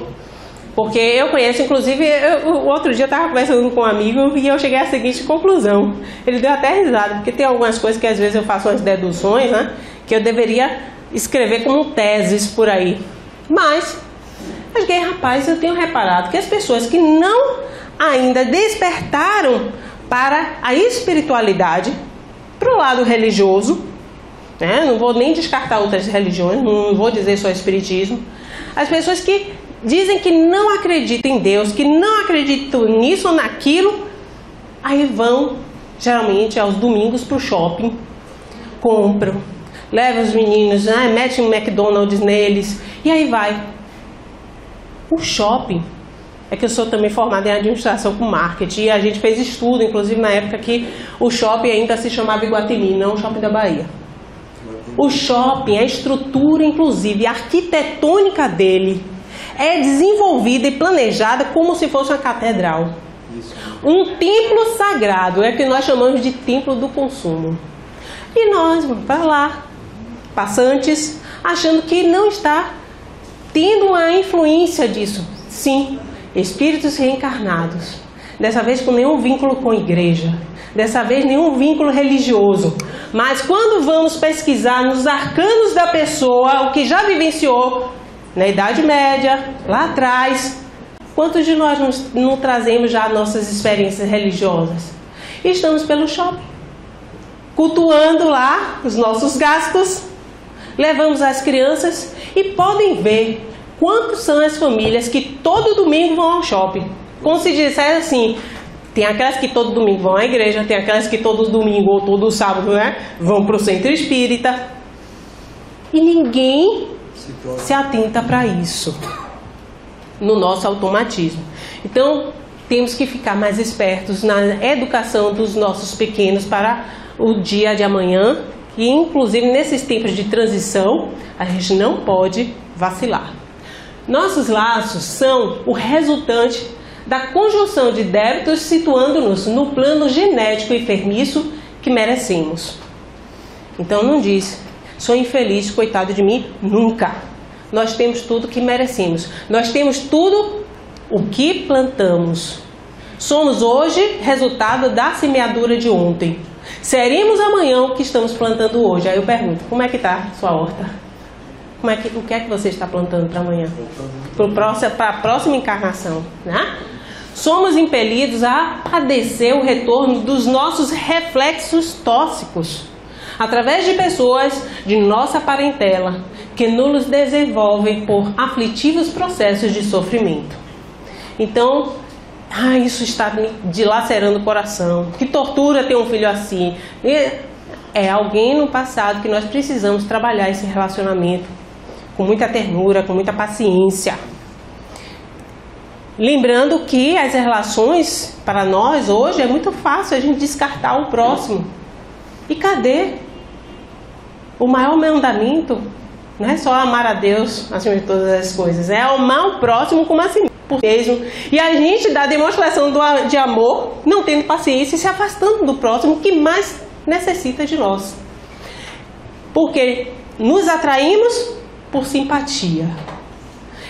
porque eu conheço, inclusive, o outro dia eu estava conversando com um amigo e eu cheguei à seguinte conclusão. Ele deu até risada, porque tem algumas coisas que às vezes eu faço umas deduções, né, que eu deveria escrever como teses por aí. Mas, rapaz, eu tenho reparado que as pessoas que não ainda despertaram para a espiritualidade, para o lado religioso, né? Não vou nem descartar outras religiões, não vou dizer só espiritismo. As pessoas que dizem que não acreditam em Deus, que não acreditam nisso ou naquilo, aí vão, geralmente, aos domingos para o shopping, compram, levam os meninos, metem um McDonald's neles, e aí vai. O shopping, é que eu sou também formada em administração com marketing, e a gente fez estudo, inclusive na época que o shopping ainda se chamava Iguatemi, não o Shopping da Bahia. O shopping, a estrutura, inclusive, a arquitetônica dele, é desenvolvida e planejada como se fosse uma catedral. Um templo sagrado, é o que nós chamamos de templo do consumo. E nós vamos para lá, passantes, achando que não está tendo uma influência disso. Sim, espíritos reencarnados, dessa vez com nenhum vínculo com a igreja, dessa vez nenhum vínculo religioso, mas quando vamos pesquisar nos arcanos da pessoa, o que já vivenciou na Idade Média, lá atrás, quantos de nós não trazemos já nossas experiências religiosas? E estamos pelo shopping, cultuando lá os nossos gastos, levamos as crianças e podem ver quantas são as famílias que todo domingo vão ao shopping. Como se disser assim, tem aquelas que todo domingo vão à igreja, tem aquelas que todo domingo ou todo sábado, né, vão para o centro espírita. E ninguém se atenta para isso no nosso automatismo. Então, temos que ficar mais espertos na educação dos nossos pequenos para o dia de amanhã. E, inclusive, nesses tempos de transição, a gente não pode vacilar. Nossos laços são o resultante da conjunção de débitos, situando-nos no plano genético enfermiço que merecemos. Então não diz, sou infeliz, coitado de mim, nunca. Nós temos tudo que merecemos. Nós temos tudo o que plantamos. Somos hoje resultado da semeadura de ontem. Seremos amanhã o que estamos plantando hoje. Aí eu pergunto, como é que está a sua horta? O que é que você está plantando para amanhã? Para a próxima encarnação, né? Somos impelidos a padecer o retorno dos nossos reflexos tóxicos, através de pessoas de nossa parentela, que nos desenvolvem por aflitivos processos de sofrimento. Então, isso está me dilacerando o coração. Que tortura ter um filho assim. É alguém no passado que nós precisamos trabalhar esse relacionamento com muita ternura, com muita paciência. Lembrando que as relações, para nós, hoje, é muito fácil a gente descartar o próximo. E cadê? O maior mandamento não é só amar a Deus acima de todas as coisas, é amar o próximo como a si mesmo. E a gente dá demonstração de amor, não tendo paciência e se afastando do próximo que mais necessita de nós. Porque nos atraímos por simpatia.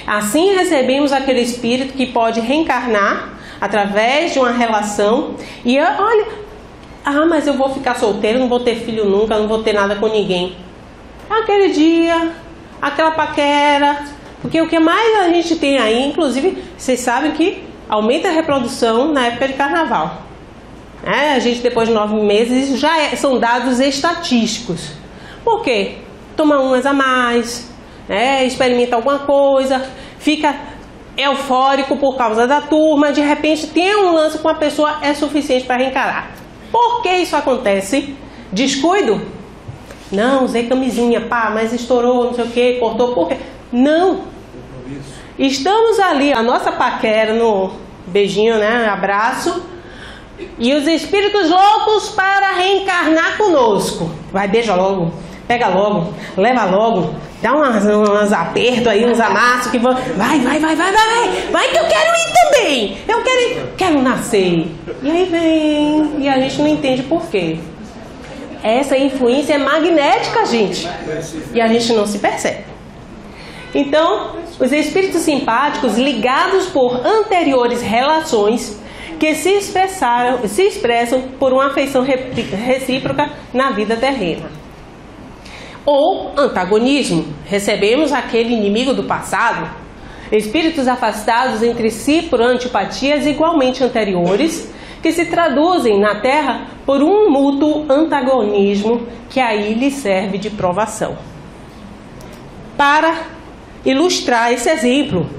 Assim recebemos aquele espírito que pode reencarnar através de uma relação e olha, mas eu vou ficar solteiro, não vou ter filho nunca, não vou ter nada com ninguém. Aquele dia, aquela paquera, porque o que mais a gente tem aí, inclusive, vocês sabem que aumenta a reprodução na época de carnaval. A gente depois de 9 meses, isso já são dados estatísticos. Por quê? Toma umas a mais, experimenta alguma coisa, fica eufórico por causa da turma, de repente tem um lance com a pessoa, é suficiente para reencarar. Por que isso acontece? Descuido? Não, usei camisinha, pá, mas estourou, não sei o que, cortou, por quê? Não. Estamos ali, a nossa paquera no beijinho, né, abraço, e os espíritos loucos para reencarnar conosco. Vai, beija logo, pega logo, leva logo, dá uns apertos aí, uns amassos, que vai que eu quero ir também, quero nascer. E aí vem, e a gente não entende por quê. Essa influência é magnética, gente, e a gente não se percebe. Então, os espíritos simpáticos, ligados por anteriores relações, que se expressam por uma afeição recíproca na vida terrena. Ou antagonismo, recebemos aquele inimigo do passado, espíritos afastados entre si por antipatias igualmente anteriores, que se traduzem na Terra por um mútuo antagonismo que aí lhe serve de provação. Para ilustrar esse exemplo,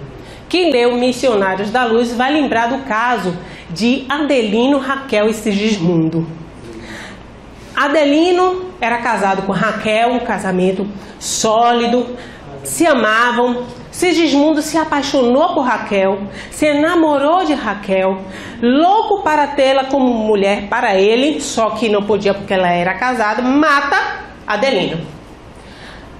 quem leu Missionários da Luz vai lembrar do caso de Adelino, Raquel e Sigismundo. Adelino era casado com Raquel, um casamento sólido, se amavam. Sigismundo se apaixonou por Raquel, se enamorou de Raquel, louco para tê-la como mulher para ele, só que não podia porque ela era casada, mata Adelino.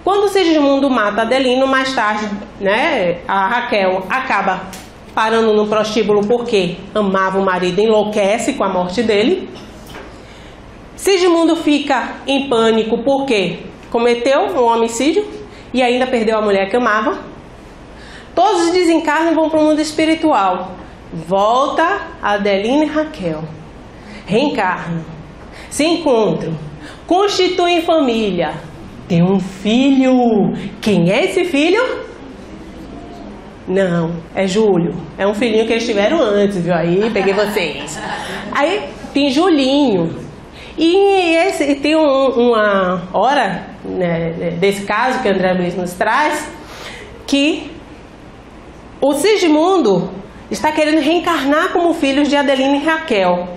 Quando Sigismundo mata Adelino, mais tarde, né, a Raquel acaba parando no prostíbulo porque amava o marido, enlouquece com a morte dele. Sigismundo fica em pânico porque cometeu um homicídio e ainda perdeu a mulher que amava. Todos desencarnam e vão para o mundo espiritual. Volta Adelino e Raquel. Reencarnam, se encontram, constituem família. Tem um filho. Quem é esse filho? Não, é Júlio. É um filhinho que eles tiveram antes, viu? Aí peguei vocês. Aí tem Julinho. E tem uma hora, né, desse caso que André Luiz nos traz, que o Sigismundo está querendo reencarnar como filhos de Adelino e Raquel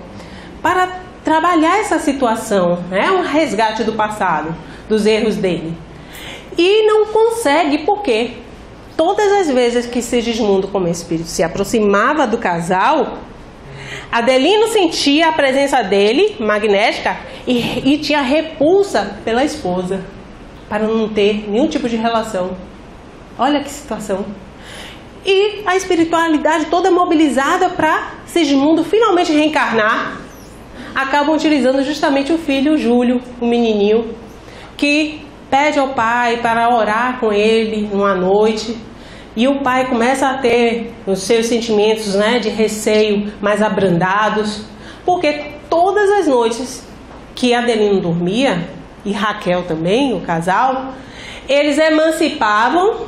para trabalhar essa situação, né? Um resgate do passado, dos erros dele. E não consegue porque todas as vezes que Sigismundo, como espírito, se aproximava do casal, Adelino sentia a presença dele, magnética, e tinha repulsa pela esposa, para não ter nenhum tipo de relação. Olha que situação. E a espiritualidade toda mobilizada para Sigismundo finalmente reencarnar, acabam utilizando justamente o filho Júlio, o menininho, que pede ao pai para orar com ele numa noite. E o pai começa a ter os seus sentimentos, né, de receio mais abrandados, porque todas as noites que Adelino dormia, e Raquel também, o casal, eles emancipavam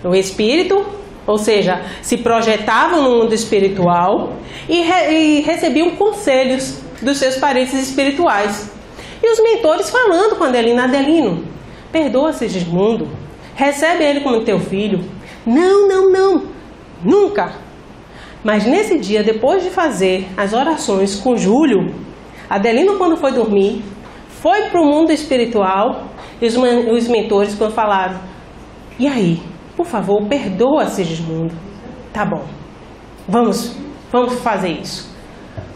o espírito, ou seja, se projetavam no mundo espiritual e recebiam conselhos dos seus parentes espirituais. E os mentores falando com Adelino: Adelino, perdoa Sigismundo, recebe ele como teu filho. Não, nunca. Mas nesse dia, depois de fazer as orações com Júlio, Adelino, quando foi dormir, foi para o mundo espiritual, e os mentores quando falaram: e aí, por favor, perdoa Sigismundo. Tá bom, vamos fazer isso.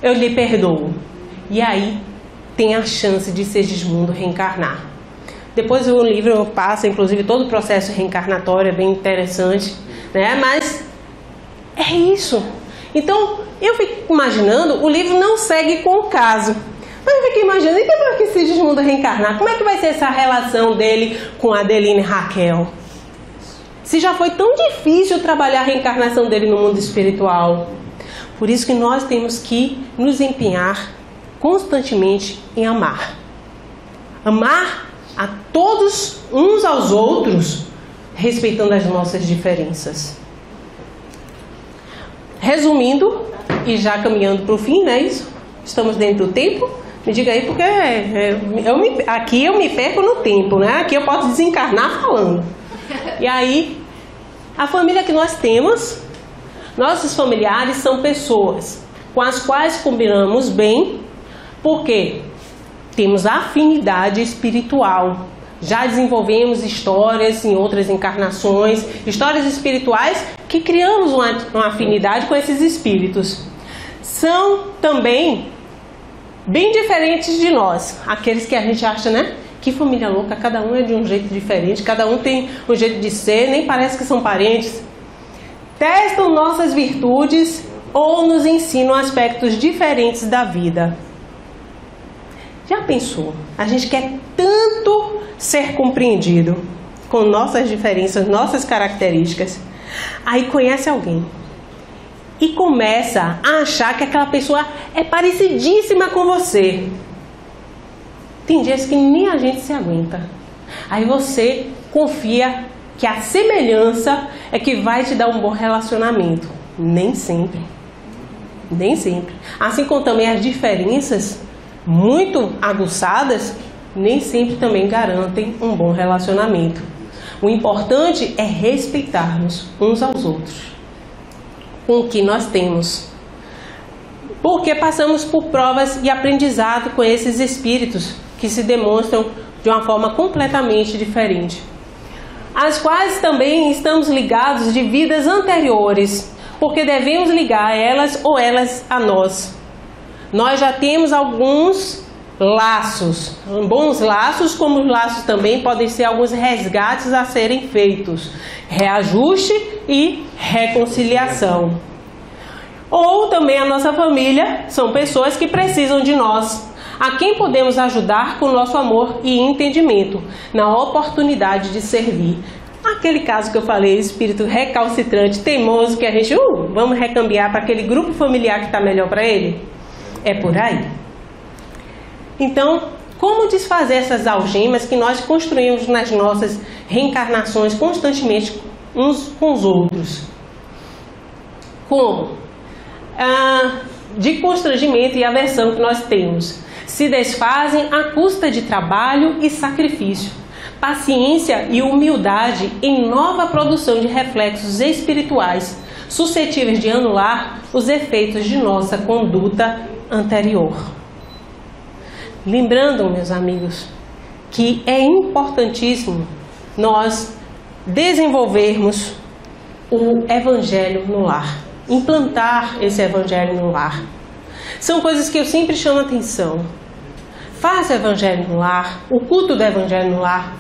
Eu lhe perdoo. E aí tem a chance de Sigismundo reencarnar. Depois o livro passa, inclusive, todo o processo reencarnatório, é bem interessante, né? Mas é isso. Então, eu fico imaginando, o livro não segue com o caso. Mas eu fico imaginando, e depois que Sigismundo reencarnar, como é que vai ser essa relação dele com Adelino e Raquel? Se já foi tão difícil trabalhar a reencarnação dele no mundo espiritual. Por isso que nós temos que nos empenhar constantemente em amar. Amar a todos uns aos outros, respeitando as nossas diferenças. Resumindo, e já caminhando para o fim, né? Estamos dentro do tempo. Me diga aí, porque aqui eu me perco no tempo, né? Aqui eu posso desencarnar falando. E aí, a família que nós temos, nossos familiares são pessoas com as quais combinamos bem, porque temos afinidade espiritual. Já desenvolvemos histórias em outras encarnações, histórias espirituais que criamos uma afinidade com esses espíritos. São também bem diferentes de nós, aqueles que a gente acha, né? Que família louca, cada um é de um jeito diferente, cada um tem um jeito de ser, nem parece que são parentes. Testam nossas virtudes ou nos ensinam aspectos diferentes da vida. Já pensou? A gente quer tanto ser compreendido com nossas diferenças, nossas características. Aí conhece alguém e começa a achar que aquela pessoa é parecidíssima com você. Tem dias que nem a gente se aguenta. Aí você confia que a semelhança é que vai te dar um bom relacionamento. Nem sempre. Nem sempre. Assim como também as diferenças muito aguçadas, nem sempre também garantem um bom relacionamento. O importante é respeitarmos uns aos outros com o que nós temos. Porque passamos por provas e aprendizado com esses espíritos que se demonstram de uma forma completamente diferente, às quais também estamos ligados de vidas anteriores, porque devemos ligar elas ou elas a nós. Nós já temos alguns laços, bons laços, como os laços também podem ser alguns resgates a serem feitos, reajuste e reconciliação. Ou também a nossa família são pessoas que precisam de nós, a quem podemos ajudar com nosso amor e entendimento, na oportunidade de servir. Aquele caso que eu falei, espírito recalcitrante, teimoso, que a gente, vamos recambiar para aquele grupo familiar que está melhor para ele. É por aí. Então, como desfazer essas algemas que nós construímos nas nossas reencarnações constantemente uns com os outros? Como? De constrangimento e aversão que nós temos. Se desfazem à custa de trabalho e sacrifício, paciência e humildade em nova produção de reflexos espirituais, suscetíveis de anular os efeitos de nossa conduta anterior. Lembrando, meus amigos, que é importantíssimo nós desenvolvermos o Evangelho no lar, implantar esse Evangelho no lar. São coisas que eu sempre chamo a atenção. Faça o Evangelho no lar, o culto do Evangelho no lar.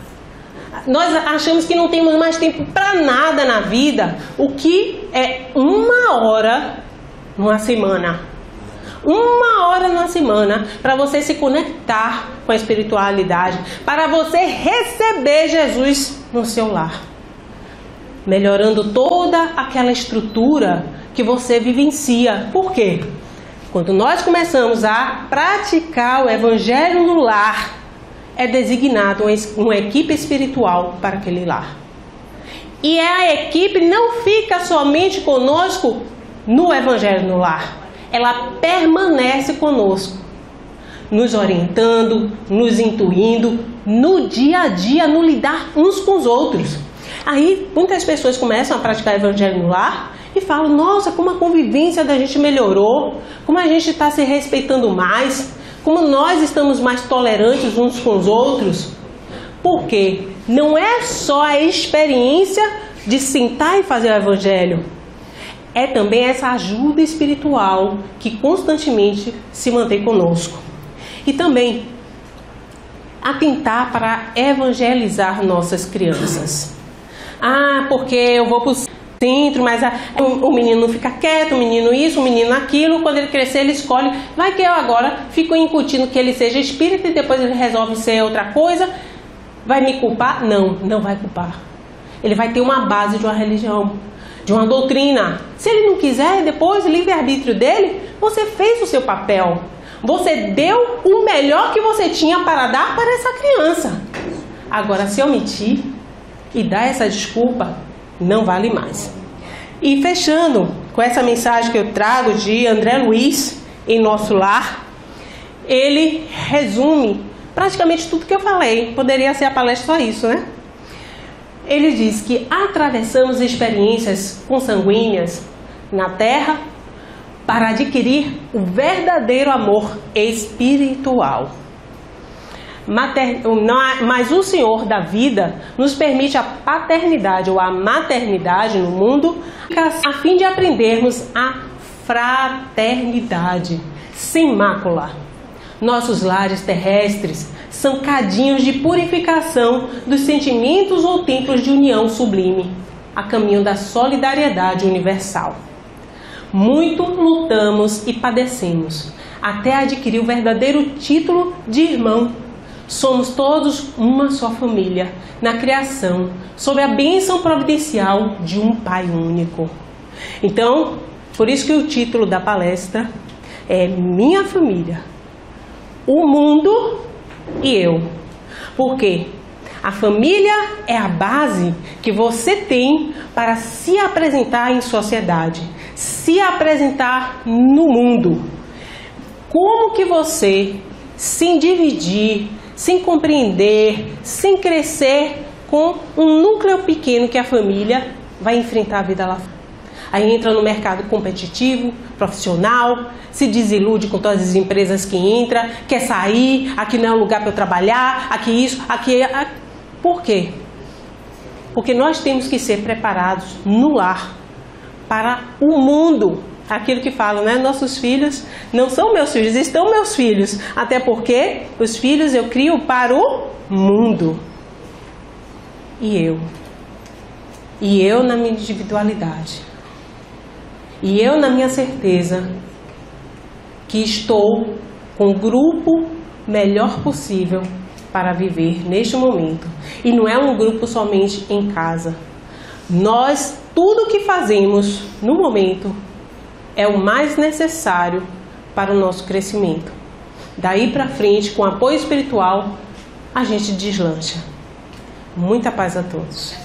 Nós achamos que não temos mais tempo para nada na vida, o que é 1 hora numa semana. 1 hora na semana para você se conectar com a espiritualidade, para você receber Jesus no seu lar, melhorando toda aquela estrutura que você vivencia. Por quê? Quando nós começamos a praticar o Evangelho no lar, é designado uma equipe espiritual para aquele lar. E a equipe não fica somente conosco no Evangelho no lar. Ela permanece conosco, nos orientando, nos intuindo, no dia a dia, no lidar uns com os outros. Aí muitas pessoas começam a praticar o Evangelho no lar e falam, nossa, como a convivência da gente melhorou, como a gente está se respeitando mais, como nós estamos mais tolerantes uns com os outros. Por quê? Não é só a experiência de sentar e fazer o Evangelho, é também essa ajuda espiritual que constantemente se mantém conosco. E também atentar para evangelizar nossas crianças. Porque eu vou para o centro, mas o menino não fica quieto, o menino isso, o menino aquilo. Quando ele crescer, ele escolhe. Vai que eu agora fico incutindo que ele seja espírita e depois ele resolve ser outra coisa. Vai me culpar? Não, não vai culpar. Ele vai ter uma base de uma religião, de uma doutrina. Se ele não quiser, depois, livre-arbítrio dele, você fez o seu papel. Você deu o melhor que você tinha para dar para essa criança. Agora, se omitir e dar essa desculpa, não vale mais. E fechando com essa mensagem que eu trago de André Luiz, em Nosso Lar, ele resume praticamente tudo que eu falei. Poderia ser a palestra só isso, né? Ele diz que atravessamos experiências consanguíneas na Terra para adquirir o verdadeiro amor espiritual. mas o Senhor da vida nos permite a paternidade ou a maternidade no mundo a fim de aprendermos a fraternidade sem mácula. Nossos lares terrestres são cadinhos de purificação dos sentimentos ou templos de união sublime, a caminho da solidariedade universal. Muito lutamos e padecemos, até adquirir o verdadeiro título de irmão. Somos todos uma só família, na criação, sob a bênção providencial de um Pai único. Então, por isso que o título da palestra é Minha Família, o Mundo e Eu. Por quê? A família é a base que você tem para se apresentar em sociedade, se apresentar no mundo. Como que você, sem dividir, sem compreender, sem crescer com um núcleo pequeno que é a família, vai enfrentar a vida lá fora? Aí entra no mercado competitivo, profissional, se desilude com todas as empresas que entra, quer sair, aqui não é o lugar para eu trabalhar, aqui isso, aqui... Por quê? Porque nós temos que ser preparados no lar para o mundo. Aquilo que falam, né? Nossos filhos não são meus filhos, estão meus filhos. Até porque os filhos eu crio para o mundo. E eu na minha individualidade. E eu na minha certeza que estou com o grupo melhor possível para viver neste momento. E não é um grupo somente em casa. Nós, tudo que fazemos no momento é o mais necessário para o nosso crescimento. Daí para frente, com apoio espiritual, a gente deslancha. Muita paz a todos.